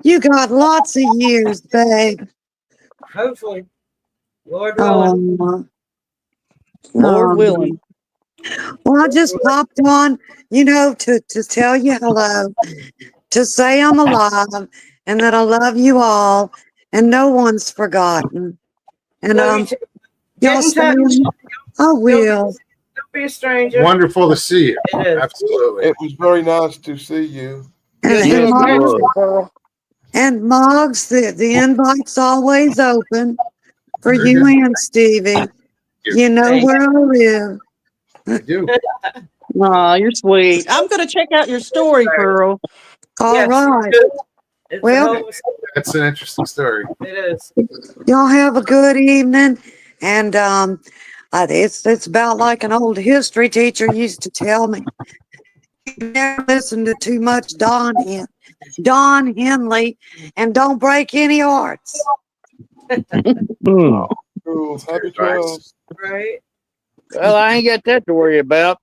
you got lots of years, babe. Hopefully. Lord willing. Lord willing. Well, I just popped on, you know, to tell you hello, to say I'm alive and that I love you all and no one's forgotten. And Love you too. y'all Get in stay touch. in- I will. Don't be a stranger. Wonderful to see you. It is. Absolutely. It was very nice to see you. And, You and, look Moggs, good, Pearl. and Moggs, the invite's always open for Very you good. and Stevie. you. You know Thanks. where I live. I do. Aw, you're sweet. I'm going to check out your story, Pearl. All Yes, right. It's Well- a hell of a story. That's an interesting story. It is. Y'all have a good evening. And it's about like an old history teacher used to tell me. You never listen to too much Don Henley, and don't break any hearts. Cool. Happy Advice. 12. Right? Well, I ain't got that to worry about.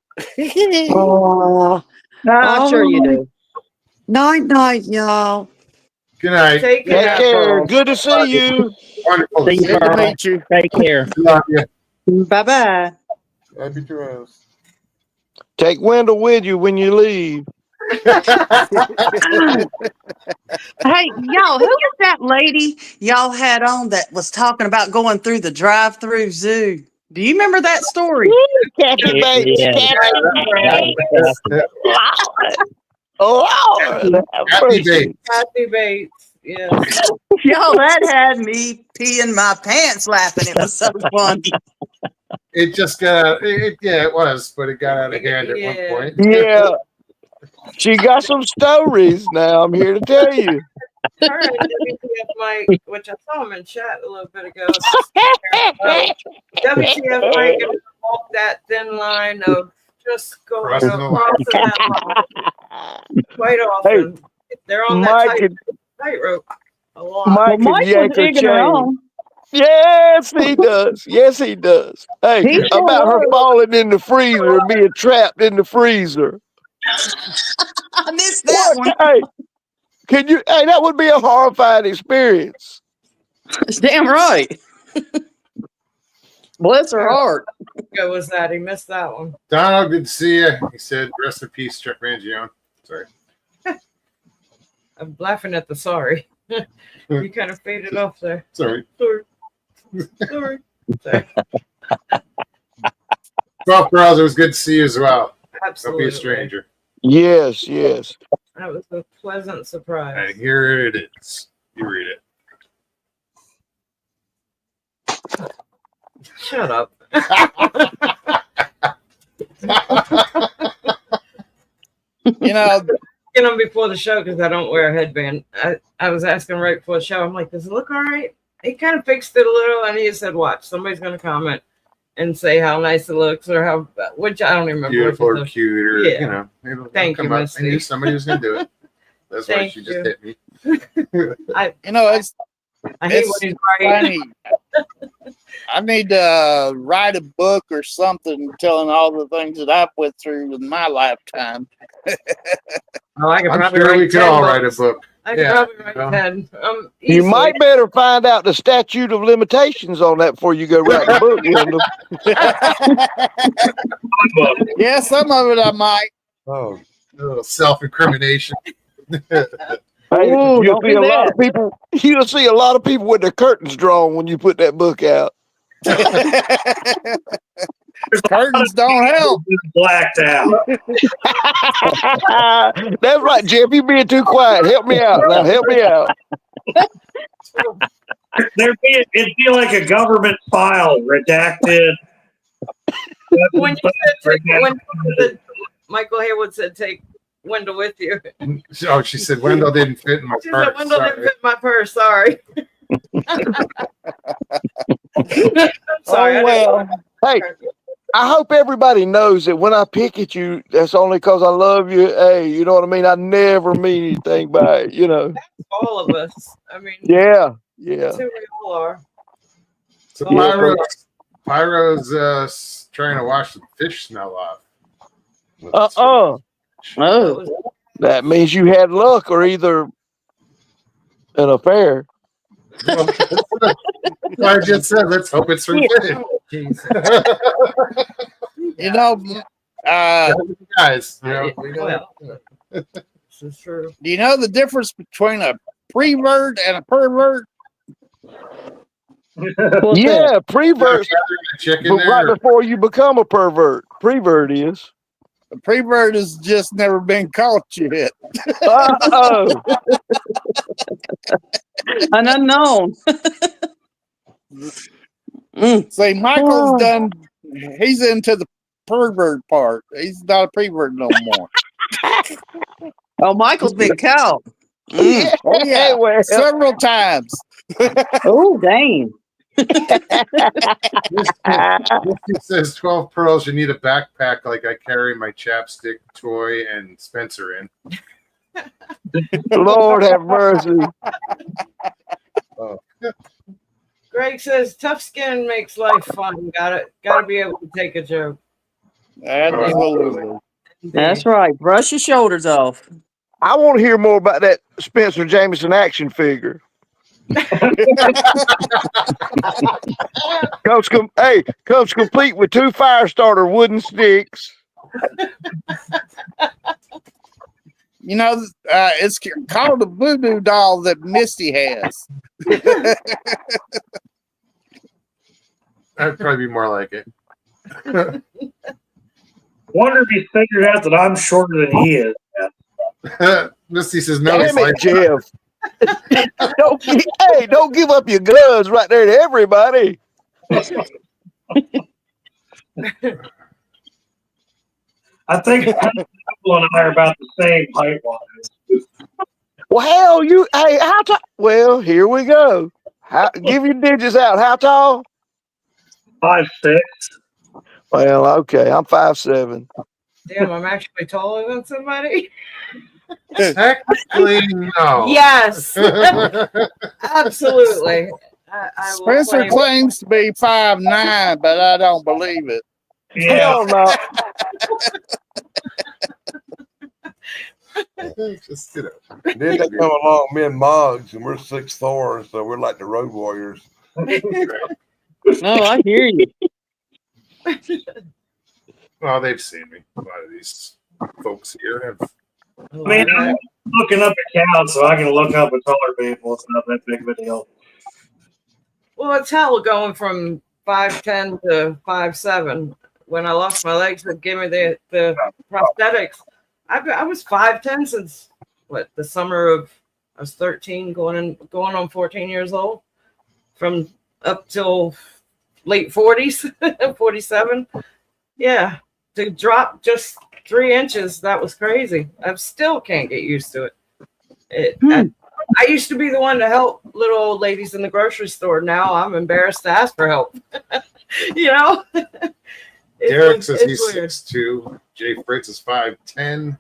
Oh, I'm sure you do. night, night, y'all. Good night. Take Good Take care. night, care. Pearl. Good to see you. Wonderful to See see you, Good to Pearl. meet you. Take care. Love you. Bye bye. Happy trails. Take Wendell with you when you leave. Hey, y'all, who was that lady y'all had on that was talking about going through the drive-through zoo? Do you remember that story? Kathy Bates. Yeah, Kathy that was Bates. Kathy. Lord, have Happy mercy. Bates. Kathy Bates. Yes. Y'all, that had me peeing my pants laughing. It was so funny. It just got yeah, it was, but it got out of hand at one Yeah. point. Yeah, she got some stories now. I'm here to tell you. Her and WTF Mike, which I saw him in chat a little bit ago. WTF Mike and walk that thin line of just going Crossing the line. across that line quite often. They're on that Mike and tightrope a lot. Mike Well, and Mike was yank her egging her chain. on. Yes, he does. Yes, he does. Hey, He sure about her was. falling in the freezer and being trapped in the freezer. I missed that one. Hey, can you? Hey, that would be a horrifying experience. Damn right. Bless her heart. Good was that? He missed that one. Donald, good to see you. He said, "Rest in peace, Chuck Mangione." Sorry. I'm laughing at the sorry. You kind of faded off there. Sorry. Sorry. Sorry. Sorry. Well, Charles, it was good to see you as well. Absolutely. Don't be a stranger. Yes, yes. That was a pleasant surprise. And here it is. You read it. Shut up. You know, Get on before the show because I don't wear a headband. I was asking right before the show. I'm like, does it look all right? He kind of fixed it a little, and he said, "Watch, somebody's going to comment and say how nice it looks or how," which I don't even remember. Beautiful which or is cute or, Yeah. you know. It'll Thank come you, up. I Misty. knew somebody was going to do it. That's why Thank she you. just hit me. you know, it's I hate It's when he's right. funny. I need to write a book or something telling all the things that I've went through in my lifetime. Oh, I could I'm probably sure write we could 10 all books. write a book. I could Yeah, probably you write know. 10. You Easily. might better find out the statute of limitations on that before you go write the book, Wendell. Yeah, some of it I might. Oh, A little self-incrimination. Hey, Ooh, you'll don't see do a lot that. of people. You'll see a lot of people with their curtains drawn when you put that book out. Curtains don't help. Blacked out. That's right, Jeff. You being too quiet. Help me out now. Help me out. It'd be like a government file redacted. When you said Michael Haywood said take Wendell with you. Oh, she said Wendell didn't fit in my She purse. said Wendell didn't Sorry. fit in my purse. Sorry. I'm sorry. Oh, well. Hey, I hope everybody knows that when I pick at you, that's only because I love you. Hey, you know what I mean? I never mean anything by it, you know. All of us. I mean, Yeah. that's who we all are. So Yeah. Pyro's trying to wash the fish smell off. Oh. That means you had luck or either an affair. I just said, let's hope it's revenge. You know, guys, you know, we know. Well, this is true. do you know the difference between a prevert and a pervert? Yeah, prevert. Chicken Right there. before you become a pervert. Prevert is. A prevert has just never been caught yet. Uh-oh. An unknown. See, Michael's done. He's into the pervert part. He's not a prevert no more. Oh, Michael's been caught. Yeah, Oh yeah, well. several times. Oh, dang. This says 12 pearls. You need a backpack like I carry my chapstick toy and Spencer in. Lord have mercy. Greg says tough skin makes life fun. Gotta be able to take a joke. Absolutely. That's right. Brush your shoulders off. I want to hear more about that Spencer Jameson action figure. Comes complete with 2 fire starter wooden sticks. You know, it's called a voodoo doll that Misty has. That'd probably be more like it. Wonder if he figured out that I'm shorter than he is. Misty says no. Damn it, Jeff. Don't give up your guns right there to everybody. I think Michael and I are about the same height-wise. Well, hell, how tall? Well, here we go. Give your digits out. How tall? 5'6". Well, okay. I'm 5'7". Damn, I'm actually taller than somebody. Technically, no. Yes, absolutely. I will Spencer claim- claims to be 5'9", but I don't believe it. Yeah. Hell no. Just, you know. Then they come along, me and Moggs, and we're 6'4", so we're like the Road Warriors. No, I hear you. Well, they've seen me. A lot of these folks here have. I mean, I'm looking up at counts, so I can look up at taller people. It's not that big of a deal. Well, it's hell going from 5'10" to 5'7". When I lost my legs, they gave me the prosthetics. I was 5'10" since the summer of I was 13, going on 14 years old, from up till late 40s, 47. Yeah, to drop just 3 inches, that was crazy. I still can't get used to it. I used to be the one to help little old ladies in the grocery store. Now I'm embarrassed to ask for help. You know? Derek says he's weird. 6'2". Jay Fritz is 5'10".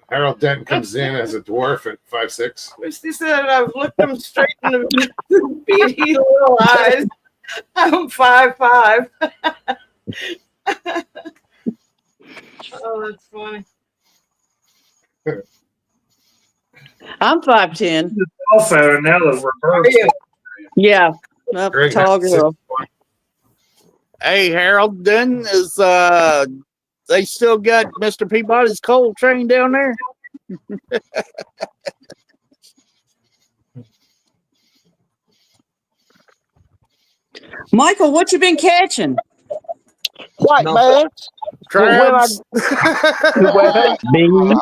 Harold Denton comes in as a dwarf at 5'6". Misty said I've looked them straight in the beady little eyes. I'm 5'5". Oh, that's funny. I'm 5'10". Cell phone and now the reverse. Yeah. Greg, Tall that's girl. 6'1". Hey, Harold Dunn is they still got Mr. Peabody's coal train down there? Michael, what you been catching? White No. bass. Crabs? Beans.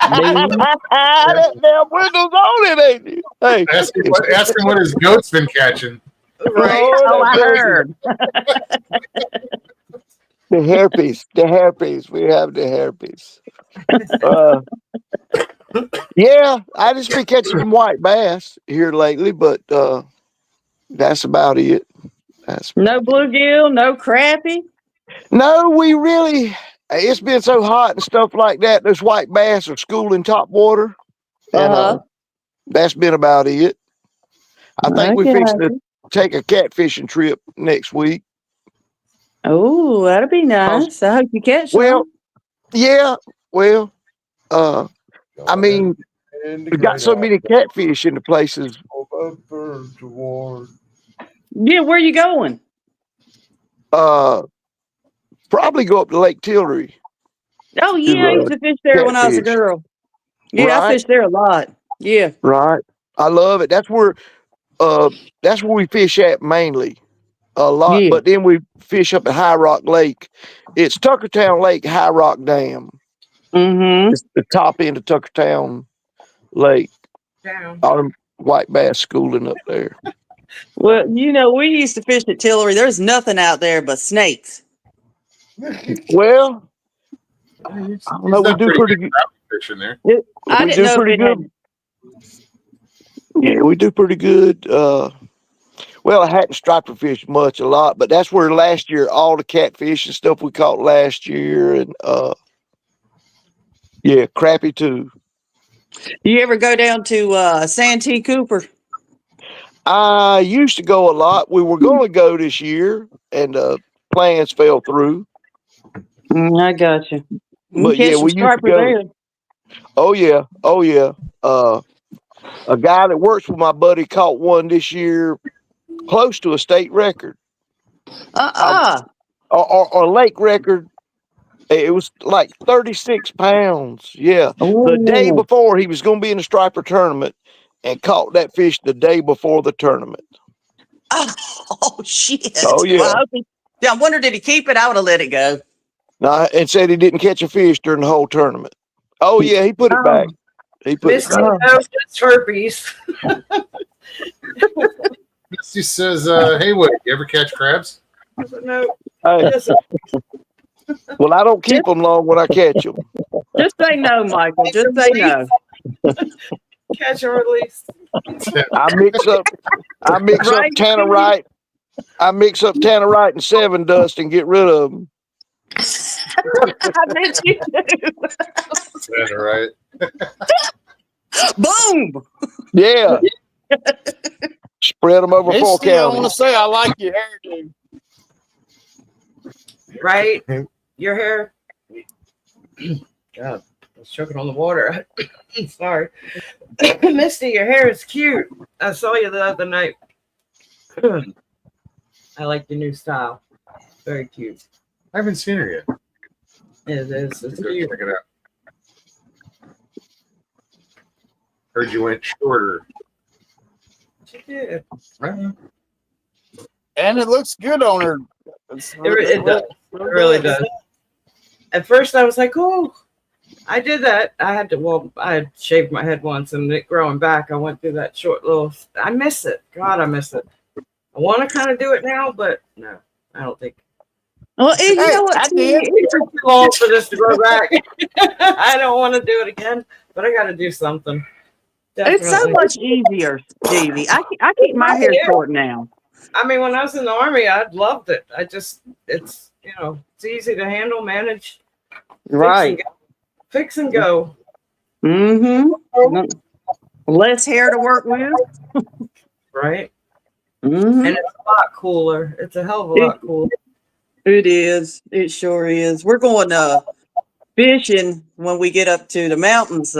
That damn window's on it, ain't it? Hey, Ask him what his goat's been catching. Right. Oh, I heard. the hairpiece. We have the hairpiece. Yeah, I just been catching some white bass here lately, but that's about it. No bluegill, no crappie. No, we really. It's been so hot and stuff like that. Those white bass are schooling top water, and that's been about it. I think we fixed to take a catfishing trip next week. Oh, that'll be nice. I hope you catch Well, some. yeah. Well, I mean, we got so many catfish in the places. Yeah, where you going? Probably go up to Lake Tillery. Oh, yeah, I used to fish there when I was a catfish. girl. Yeah, I Right. fished there a lot. Yeah. Right. I love it. That's where we fish at mainly a lot. Yeah. But then we fish up at High Rock Lake. It's Tuckertown Lake, High Rock Dam. Mm-hmm. It's the top end of Tuckertown Lake. Down. All them white bass schooling up there. Well, you know, we used to fish at Tillery. There's nothing out there but snakes. Well, I don't know. We do pretty good. Fishing there. I We didn't do know if pretty it good. had. Yeah, we do pretty good. Well, I hadn't striper fished much, a lot, but that's where last year all the catfish and stuff we caught last year, and yeah, crappie too. Do you ever go down to Santee Cooper? I used to go a lot. We were going to go this year, and plans fell through. I got you. But yeah, we used to go. Oh yeah, oh yeah. A guy that works with my buddy caught one this year, close to a state record, or lake record. It was like 36 pounds. Yeah. The day Oh, before, he was going to be in the striper tournament and caught that fish the day before the tournament. oh shit. Oh, yeah. Well, I wonder, did he keep it? I would have let it go. No, and said he didn't catch a fish during the whole tournament. Oh, yeah. He put it back. He put Misty it back. knows it's herpes. Misty says, "Hey, Woody, you ever catch crabs?" No. Hey, well, I don't keep them long when I catch them. Just say no, Michael. Just say no. Catch and release. I mix up Right? tannerite. I mix up tannerite and 7 dust and get rid of them. I bet you do. That's right. Boom. Yeah. Spread them over 4 Misty, I want to counties. say I like your hairdo. Right? Your hair. God, I was choking on the water. Sorry. Misty, your hair is cute. I saw you the other night. I like your new style. Very cute. I haven't seen her yet. It is. It's Go cute. check it out. Heard you went shorter. She did. Right. And it looks good on her. It does. It really does. At first, I was like, "Oh, I did that." I had shaved my head once, and it growing back. I went through that short little. I miss it. God, I miss it. I want to kind of do it now, but no, I don't think. Well, you know what? I did. It's too long for this to grow back. I don't want to do it again, but I got to do something. It's so Definitely. much easier, Stevie. I keep my hair short now. I mean, when I was in the army, I loved it. It's easy to handle, manage, Right. fix and go. Mm-hmm. Less hair to work with. Right? Mm-hmm. And it's a lot cooler. It's a hell of a lot cooler. It is. It sure is. We're going fishing when we get up to the mountains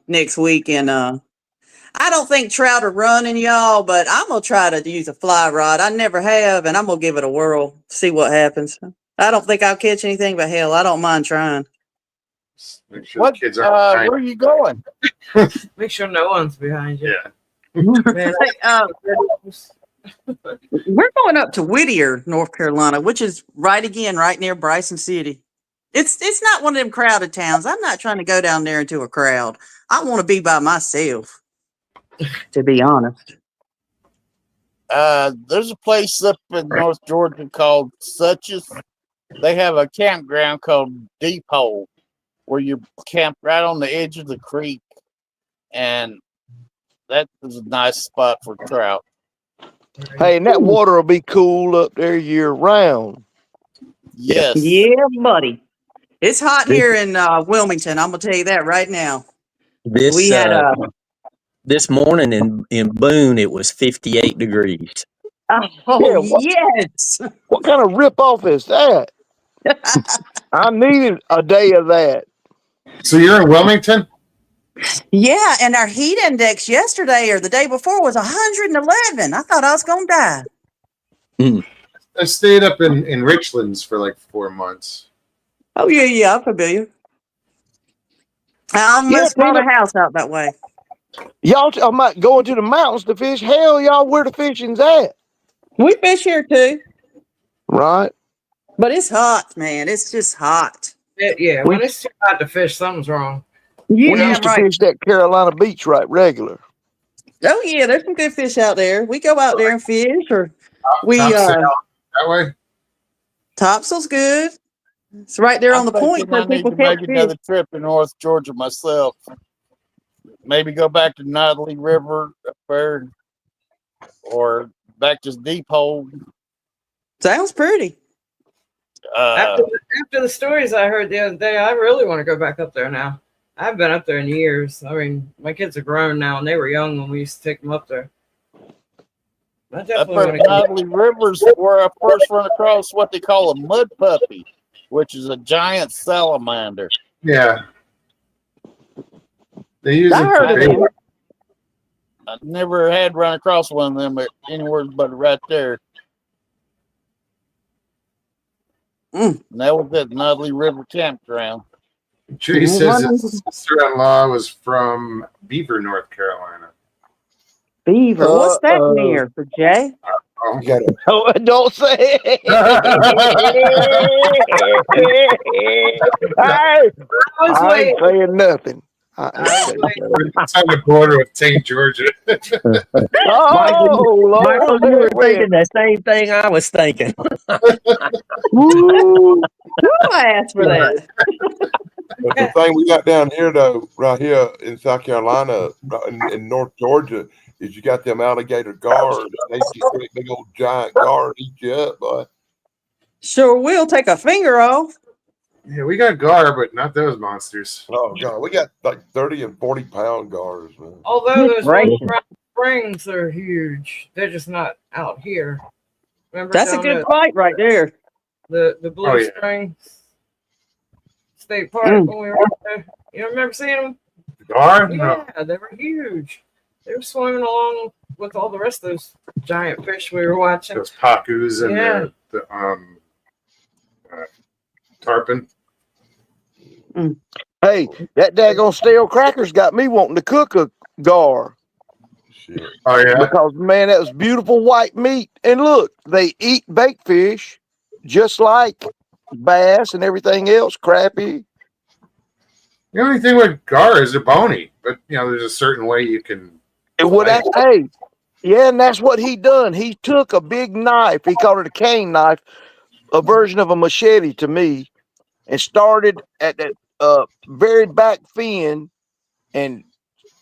next week, and I don't think trout are running, y'all, but I'm gonna try to use a fly rod. I never have, and I'm gonna give it a whirl, see what happens. I don't think I'll catch anything, but hell, I don't mind trying. Make sure What? the kids aren't behind. Where are you going? Make sure no one's behind you. Yeah. Man, We're going up to Whittier, North Carolina, which is right near Bryson City. It's not one of them crowded towns. I'm not trying to go down there into a crowd. I want to be by myself, to be honest. There's a place up in North Georgia called Suches. They have a campground called Deep Hole, where you camp right on the edge of the creek, and that is a nice spot for trout. Hey, and that water will be cool up there year round. Yes. Yeah, buddy. It's hot here in Wilmington. I'm gonna tell you that right now. This We had this morning in Boone, it was 58 degrees. oh Yeah, yes. What kind of ripoff is that? I needed a day of that. So you're in Wilmington? Yeah, and our heat index yesterday or the day before was 111. I thought I was gonna die. I stayed up in Richlands for like 4 months. Oh yeah, I'm familiar. I almost bought a house out that way. Y'all talking about going to the mountains to fish? Hell, y'all, where the fishing's at? We fish here too, Right? but it's hot, man. It's just hot. Yeah, when it's too hot to fish, something's wrong. Yeah, We used to right. fish that Carolina beach right regular. Oh yeah, there's some good fish out there. We go out there and fish, or we Topsail, that way? Topsail's good. It's right there on the point I where need people to catch make fish. another trip in North Georgia myself. Maybe go back to Notley River up there, or back to Deep Hole. Sounds pretty. After the stories I heard the other day, I really want to go back up there now. I haven't been up there in years. I mean, my kids are grown now, and they were young when we used to take them up there. I Up definitely at want to go. Notley Rivers, where I first run across what they call a mud puppy, which is a giant salamander. Yeah. They use I them heard for of bait. them. I never had run across one of them anywhere but right there. Mm. And that was at Notley River Campground. Tree says his sister-in-law was from Beaver, North Carolina. Beaver. What's that near for Jay? Oh. You got it. Oh, don't say it. Hey, I was I waiting. ain't saying nothing. I ain't I was saying waiting. nothing. It's on the border with St. Georgia. Michael, Oh, Lord. Michael, you were Wait. thinking the same thing I was thinking. Woo. Who asked for that? But the thing we got down here, though, right here in South Carolina, in North Georgia, is you got them alligator guards. They just great big old giant guard eat you up, boy. Sure will take a finger off. Yeah, we got gar, but not those monsters. Oh god, we got like 30 and 40-pound guards, man. Although Good those ones gracious. around Springs are huge. They're just not out here. Remember That's a down good at fight right there. the Blue Oh, yeah. Springs State Park Mm. when we were out there? You don't remember seeing them? Gar? No. Yeah, they were huge. They were swimming along with all the rest of those giant fish we were watching. Those pacus and Yeah. the tarpon. Hey, that daggone stale crackers got me wanting to cook a gar. Shit. Oh, yeah. Because, man, that was beautiful white meat. And look, they eat baked fish just like bass and everything else, crappie. The only thing with gar is they're bony, but there's a certain way you can. And what I hey, yeah, and that's what he done. He took a big knife, he called it a cane knife, a version of a machete to me, and started at that very back fin and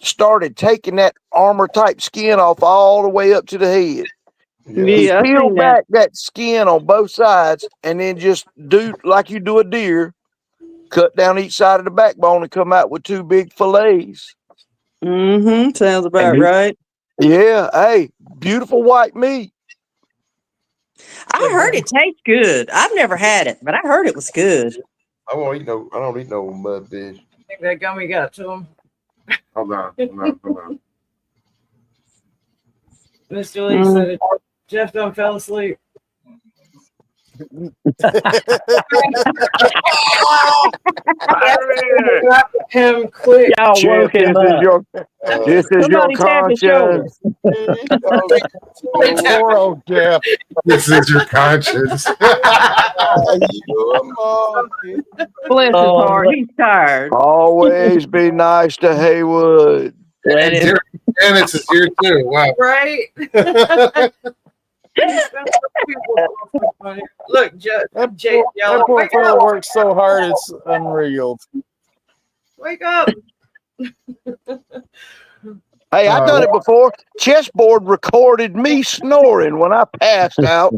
started taking that armor type skin off all the way up to the head. He Yeah, I peeled seen back that skin on both sides and then just do like you do a deer, cut down each side of the backbone and come out with two big fillets. Mm-hmm. Sounds about And he- right. Yeah, hey, beautiful white meat. I heard it tastes good. I've never had it, but I heard it was good. I don't eat no mud fish. I think that gummy got to him. Hold on. Mr. Lee said Jeff done fell asleep. Him quick. Y'all Chip, woke him this is up. your Somebody tap his shoulder. Poor old Jeff. This is your conscience. Bless his Oh, heart. He's tired. Always be nice to Haywood. let him- Dennis is here too. Wow. Right? Look, Jay That yelling, poor wake fellow up, works so hard, it's unreal. wake up. Hey, I done it before. Chessboard recorded me snoring when I passed out.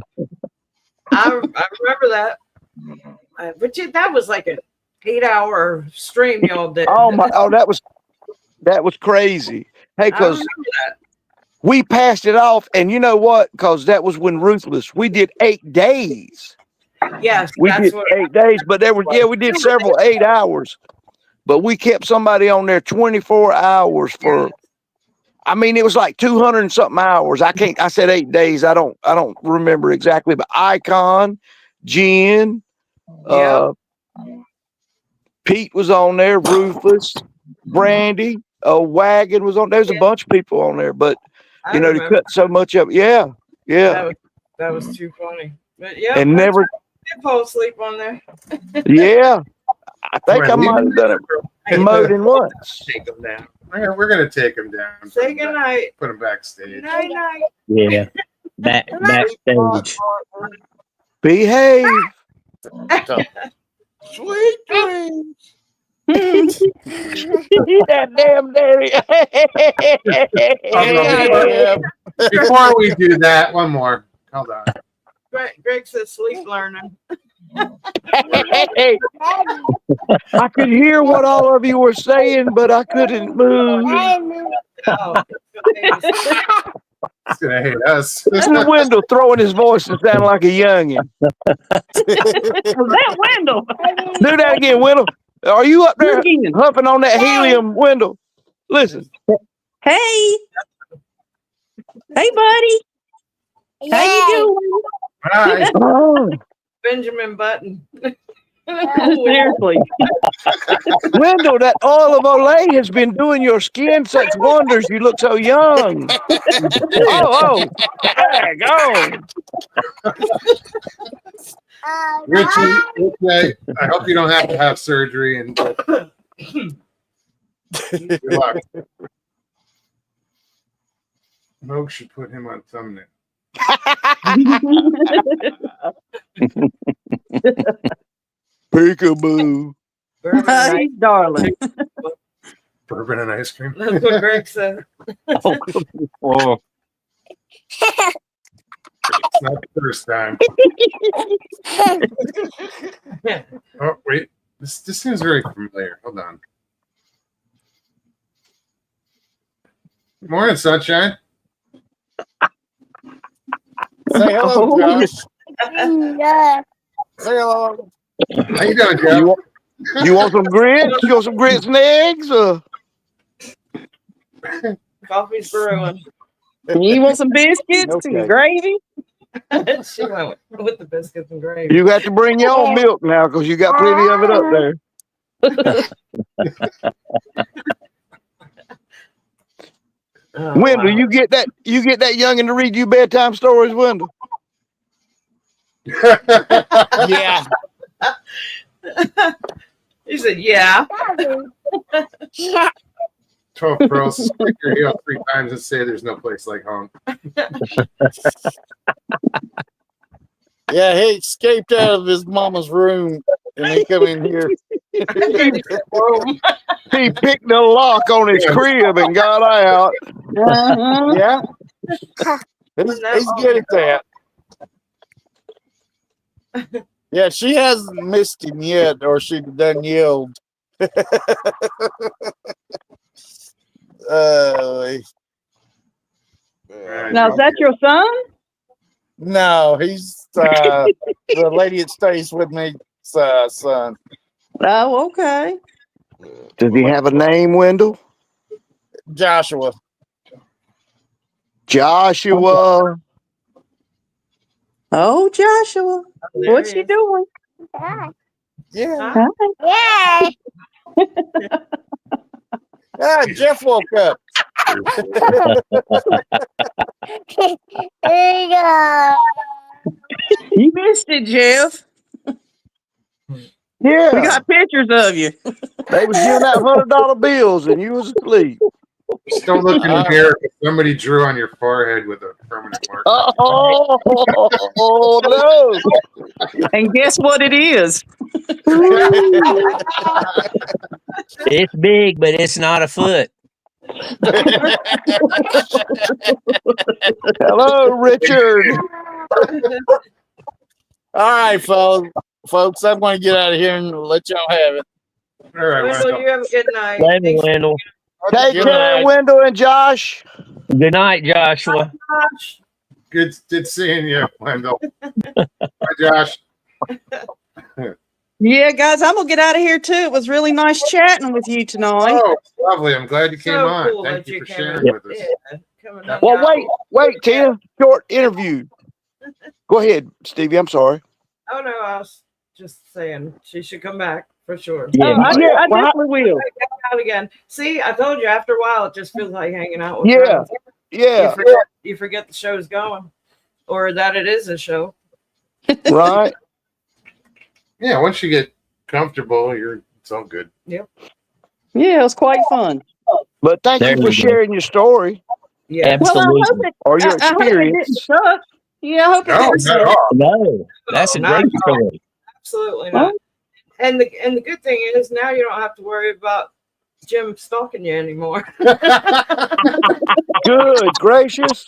I remember that. But that was like an 8-hour stream y'all did. Oh my! Oh, that was crazy. Hey, I because remember that. we passed it off, and you know what? Because that was when Ruthless. We did 8 days. Yes, We that's did what 8 days, but we did several 8 hours. But we kept somebody on there 24 hours for. I mean, it was like 200 and something hours. I said 8 days. I don't remember exactly, but Icon, Jen, Pete was on there, Rufus, Brandy, Wagon was on. There's a bunch of people on there, but I they remember. cut so much up. Yeah. That was too funny. But yeah, And never, I did fall asleep on there. yeah. I think I might have done it more than once. Take them down. We're gonna take them down. Say goodnight. Put them backstage. Night night. Yeah. Backstage. Behave. Sweet dreams. That damn daddy. Before we do that, one more. Hold on. Greg says sleep learning. Hey, I could hear what all of you were saying, but I couldn't move. Oh, He's gonna hate us. Listen to Wendell throwing his voice to sound like a youngin. Was that Wendell? Do that again, Wendell. Are you up there Do it again. huffing on that helium, Wendell? Listen. Hey. Hey, buddy. How you doing? Hi. Oh, Benjamin Button. Seriously. Wendell, that oil of Olay has been doing your skin such wonders. You look so young. Oh, dag on. Richie, I hope you don't have to have surgery and good luck. Moog should put him on thumbnail. Peekaboo. Bourbon and ice- He's darling. Bourbon and ice cream. That's what Greg said. Oh. It's not the first time. Oh, wait. This seems very familiar. Hold on. Morning, sunshine. Say hello, Oh, Josh. Say hello. How you doing, Joe? You want some grits? You want some grits and eggs? Coffee's brewing. you want some biscuits Okay. and gravy? She went with the biscuits and gravy. You got to bring your own milk now because you got plenty of it up there. Oh, Wendell, wow. you get that youngin to read you bedtime stories, Wendell? Yeah. He said, yeah. 12 pearls, stick your heel 3 times and say there's no place like home. Yeah, he escaped out of his mama's room and he come in here. He picked the lock on his crib and got out. Uh-huh. Yeah. He's good at that. Yeah, she hasn't missed him yet, or she'd done yelled. Now, is that your son? No, he's the lady that stays with me, son. Oh, okay. Does he have a name, Wendell? Joshua. Joshua. Oh, Joshua. There What's he she is. doing? Yeah. Hi. Ah, Jeff woke up. You missed it, Jeff. Yeah. We got pictures of you. They was giving out $100 bills and you was asleep. Just don't look in the mirror if somebody drew on your forehead with a permanent marker. Oh no. And guess what it is? It's big, but it's not a foot. Hello, Richard. All right, folks, I'm going to get out of here and let y'all have it. All right, Wendell, Wendell. you have a good night. Love you, Thanks, Wendell. Take Good care, night. Wendell and Josh. Good night, Joshua. Josh. Good seeing you, Wendell. Bye, Josh. Yeah, guys, I'm gonna get out of here too. It was really nice chatting with you tonight. Oh, lovely. I'm glad you came So on. cool Thank that you for came sharing in. with us. Yeah, coming hang Well, out. wait, Tia. Short interview. Go ahead, Stevie. I'm sorry. Oh no, I was just saying she should come back for sure. Oh, Yeah, I definitely will. Hang out again. See, I told you after a while it just feels like hanging out with Yeah. friends. Yeah. You forget the show's going, or that it is a show. Right. Yeah, once you get comfortable, it's all good. Yeah, it was quite fun. But thank There you for you go. sharing your story Yeah. Well, I hope Absolutely. it, or your I hope it didn't experience. suck. Yeah, I hope it No, didn't not suck. at all. No, that's a Not great at all. story. Absolutely not. And the good thing is now you don't have to worry about Jim stalking you anymore. Good gracious.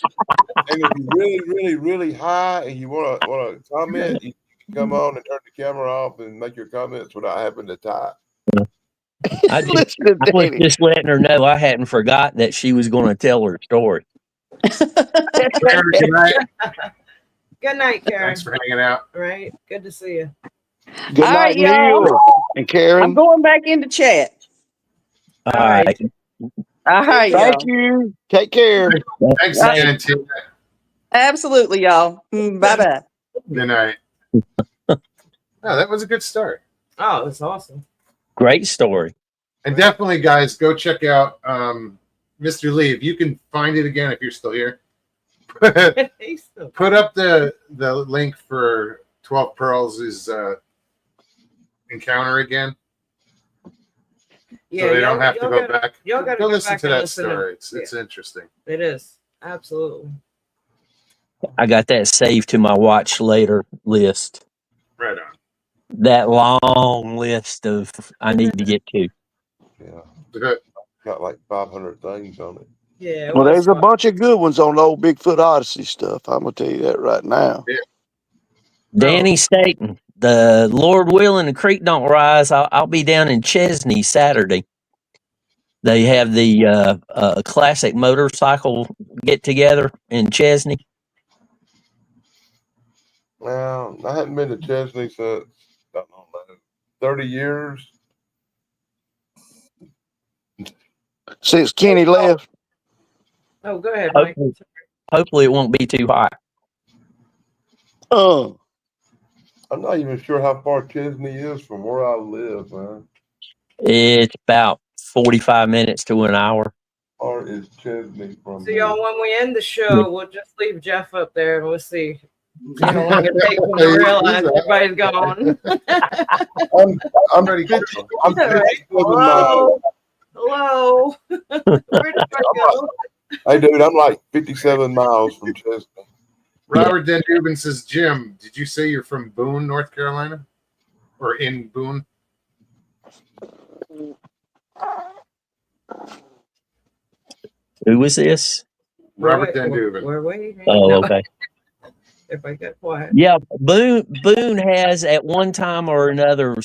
And if you're really, really, really high and you want to comment, you can come on and turn the camera off and make your comments without having to type. I Listen to was Danny. just letting her know I hadn't forgotten that she was going to tell her story. Karen, good night. Good night, Karen. Thanks for hanging out. Right. Good to see you. Good All night, right, y'all. Neil and I'm Karen. going back into chat. All All right. right. All right, care. y'all. Thank you. Take care. Thanks Thanks. again, Tina. Absolutely, y'all. Bye bye. Good night. Oh, that was a good start. Oh, that's awesome. Great story. And definitely, guys, go check out Mr. Lee. If you can find it again, if you're still here, He's still- put up the link for 12 Pearls' encounter again. Yeah, So they don't have to y'all go gotta- back. y'all gotta go go listen back to and that listen to- story. It's interesting. It is. Absolutely. I got that saved to my watch later list. Right on. That long list of I need to get to. Yeah. Good. Got like 500 things on it. Yeah. It Well, was there's a fun. bunch of good ones on the old Bigfoot Odyssey stuff. I'm gonna tell you that right now. Danny Staten, the Lord willing, the creek don't rise. I'll be down in Chesney Saturday. They have the classic motorcycle get together in Chesney. Well, I haven't been to Chesney since, I don't know, 30 years. Since Kenny left. Oh, go ahead, Mike. Hopefully, it won't be too hot. Oh, I'm not even sure how far Chesney is from where I live, man. It's about 45 minutes to an hour. Or is Chesney from So, y'all, when we end the show, we'll just leave Jeff up there and we'll see how long it takes him to realize everybody's gone. I'm ready. I'm 57 miles. Hello. Where did I go? Hey, dude, I'm like 57 miles from Chesney. Robert Den Dubin says, Jim, did you say you're from Boone, North Carolina? Or in Boone? Who was this? Robert Den Dubin. We're waiting. Oh, No. okay. Everybody got quiet. Yeah, Boone has at one time or another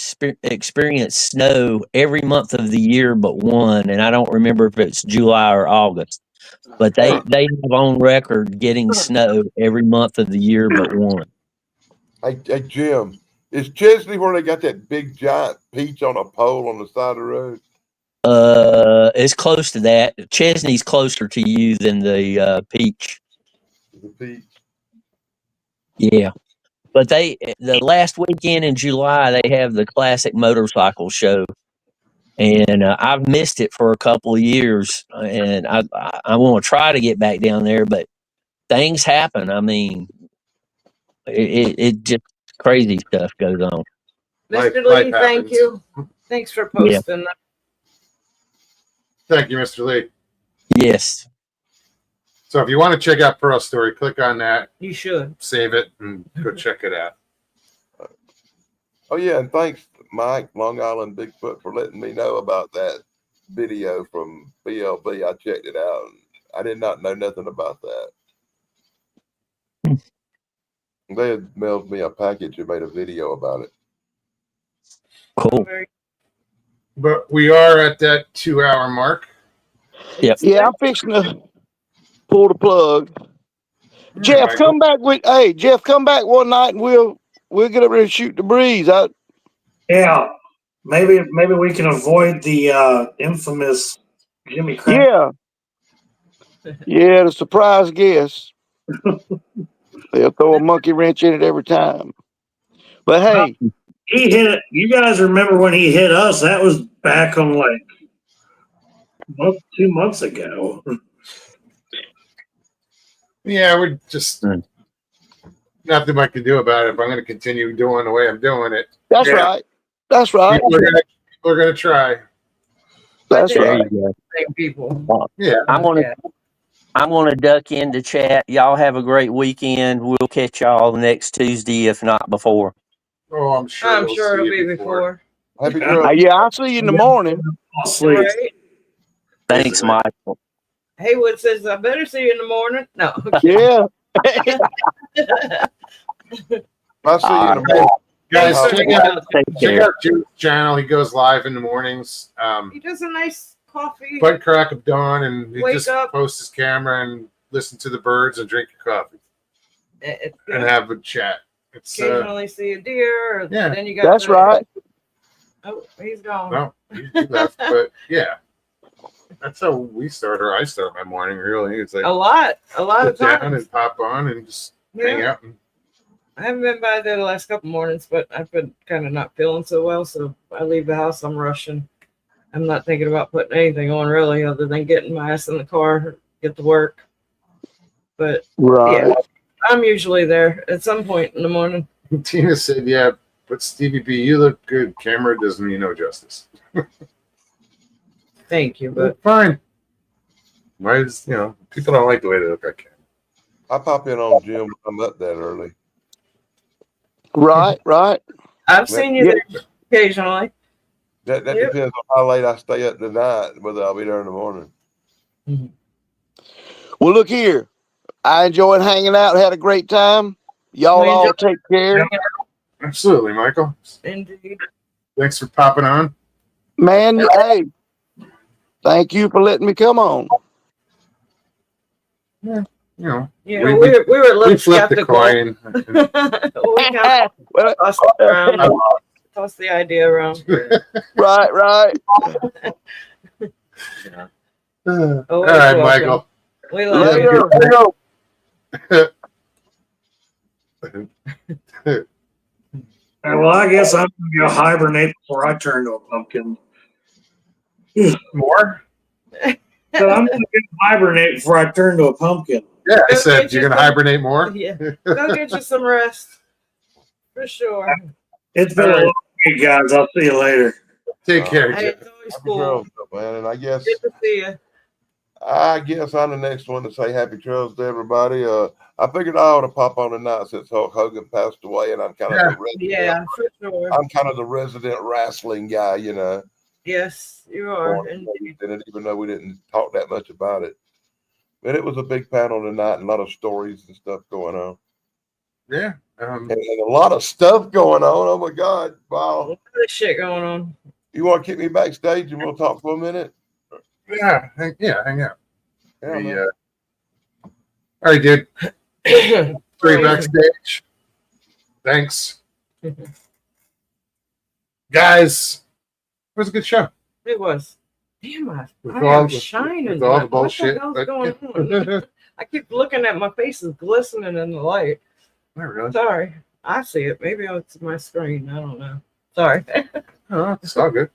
experienced snow every month of the year but one, and I don't remember if it's July or August. But they have on record getting snow every month of the year but one. Hey, Jim, is Chesney where they got that big giant peach on a pole on the side of the road? It's close to that. Chesney's closer to you than the Peach. The peach. Yeah. But the last weekend in July, they have the classic motorcycle show. And I've missed it for a couple of years. And I want to try to get back down there, but things happen. I mean, it just crazy stuff goes on. Mr. Life Lee, thank happens. you. Thanks for posting that. Thank you, Mr. Lee. Yes. So if you want to check out Pearl Story, click on that, You should. save it, and go check it out. Oh, yeah, and thanks, Mike, Long Island Bigfoot, for letting me know about that video from BLB. I checked it out, and I did not know nothing about that. They had mailed me a package and made a video about it. Cool. But we are at that 2-hour mark. Yep. yeah, I'm fixing to pull the plug. Jeff, Michael. come back Jeff, come back one night and we'll get up there and shoot the breeze. Yeah, maybe we can avoid the infamous Jimmy Crank. Yeah, the surprise guest. They'll throw a monkey wrench in it every time. But hey, He hit it. You guys remember when he hit us? That was back on like 2 months ago. Yeah, we're just nothing I can do about it. If I'm going to continue doing the way I'm doing it, that's right. That's right. People are going to try. That's There right. you go. Same people. Yeah. I'm gonna duck into chat. Y'all have a great weekend. We'll catch y'all next Tuesday, if not before. Oh, I'm sure. I'm we'll sure see it'll you be before. Happy Yeah, I'll see you in the morning. Right? Thanks, Michael. Haywood says, I better see you in the morning. No. Yeah. I'll see you in the morning. Guys, Take check out Jim's channel. He goes live in the mornings. He does a nice coffee. Butt crack of dawn, and he Wake just up. posts his camera, and listen to the birds and drink your coffee It's and good. have a chat. It's Occasionally see a deer. Or yeah. Then you got That's right. Oh, he's gone. Well, you left, but yeah, that's how we start, or I start my morning. Really, it's like A lot of sit down times. and pop on and just hang Yeah. out. And, I haven't been by there the last couple mornings, but I've been kind of not feeling so well. So I leave the house, I'm rushing. I'm not thinking about putting anything on really, other than getting my ass in the car, get to work. But Right. yeah, I'm usually there at some point in the morning. Tina said, "Yeah, but Stevie B, you look good. Camera does me no justice." Thank you, but Fine. Why is people don't like the way they look like camera. I pop in on Jim when I'm up that early. Right. I've seen you there occasionally. That Yep. depends on how late I stay up tonight, whether I'll be there in the morning. Well, look here. I enjoyed hanging out. Had a great time. Y'all We all enjoyed take care. Absolutely, Michael. Indeed. Thanks for popping on. Man, hey, thank you for letting me come on. Yeah, Yeah, we we were a we little flipped the skeptical. coin. We kind Well, of tossed it around, tossed the idea around. right. All Always right, welcome. Michael. We love you. Well, I guess I'm going to hibernate before I turn to a pumpkin. More? So I'm going to hibernate before I turn to a pumpkin. Yeah, I Go said get you're you gonna some- hibernate more. Yeah, go get you some rest for sure. It's been a long week, guys. I'll see you later. Take care, Hey, Jeff. it's always Happy cool. trails, man. And I guess Good to see you. I'm the next one to say happy trails to everybody. I figured I ought to pop on tonight since Hulk Hogan passed away, and I'm kind of the resident. Yeah, for sure. I'm kind of the resident wrestling guy, you know. Yes, you are. Indeed. And even though we didn't talk that much about it, but it was a big panel tonight, and a lot of stories and stuff going on, Yeah. and a lot of stuff going on. Oh my God! Wow. A lot of shit going on. You want to keep me backstage, and we'll talk for a minute? Yeah. Hang out. Yeah, We, man. all right, dude. Three Crazy. backstage. Thanks, guys. It was a good show. It was. Damn, I With all am the- shining. with all the What bullshit, the hell's but- going on? I keep looking at my face is glistening in the light. Not really. Sorry. I see it. Maybe it's my screen. I don't know. Sorry. Oh, it's all good.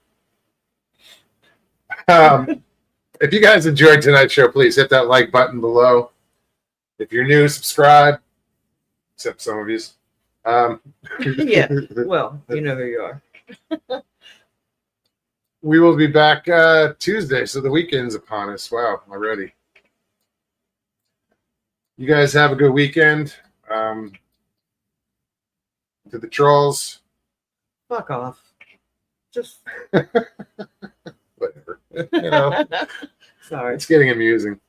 If you guys enjoyed tonight's show, please hit that like button below. If you're new, subscribe. Except some of you. Yeah. Well, you know who you are. We will be back Tuesday, so the weekend's upon us. Wow, already. You guys have a good weekend. To the trolls, Fuck off. Just whatever. You know, sorry. it's getting amusing.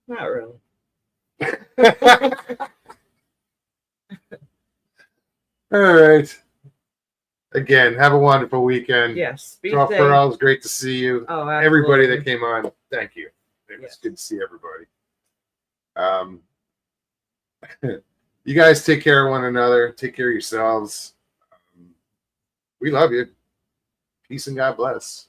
Not really. All right. Again, have a wonderful weekend. Yes. Be Golf safe. Corrals, great to see you. Oh, Everybody that absolutely. came on, thank you. It was Yes. good to see everybody. You guys take care of one another. Take care of yourselves. We love you. Peace and God bless.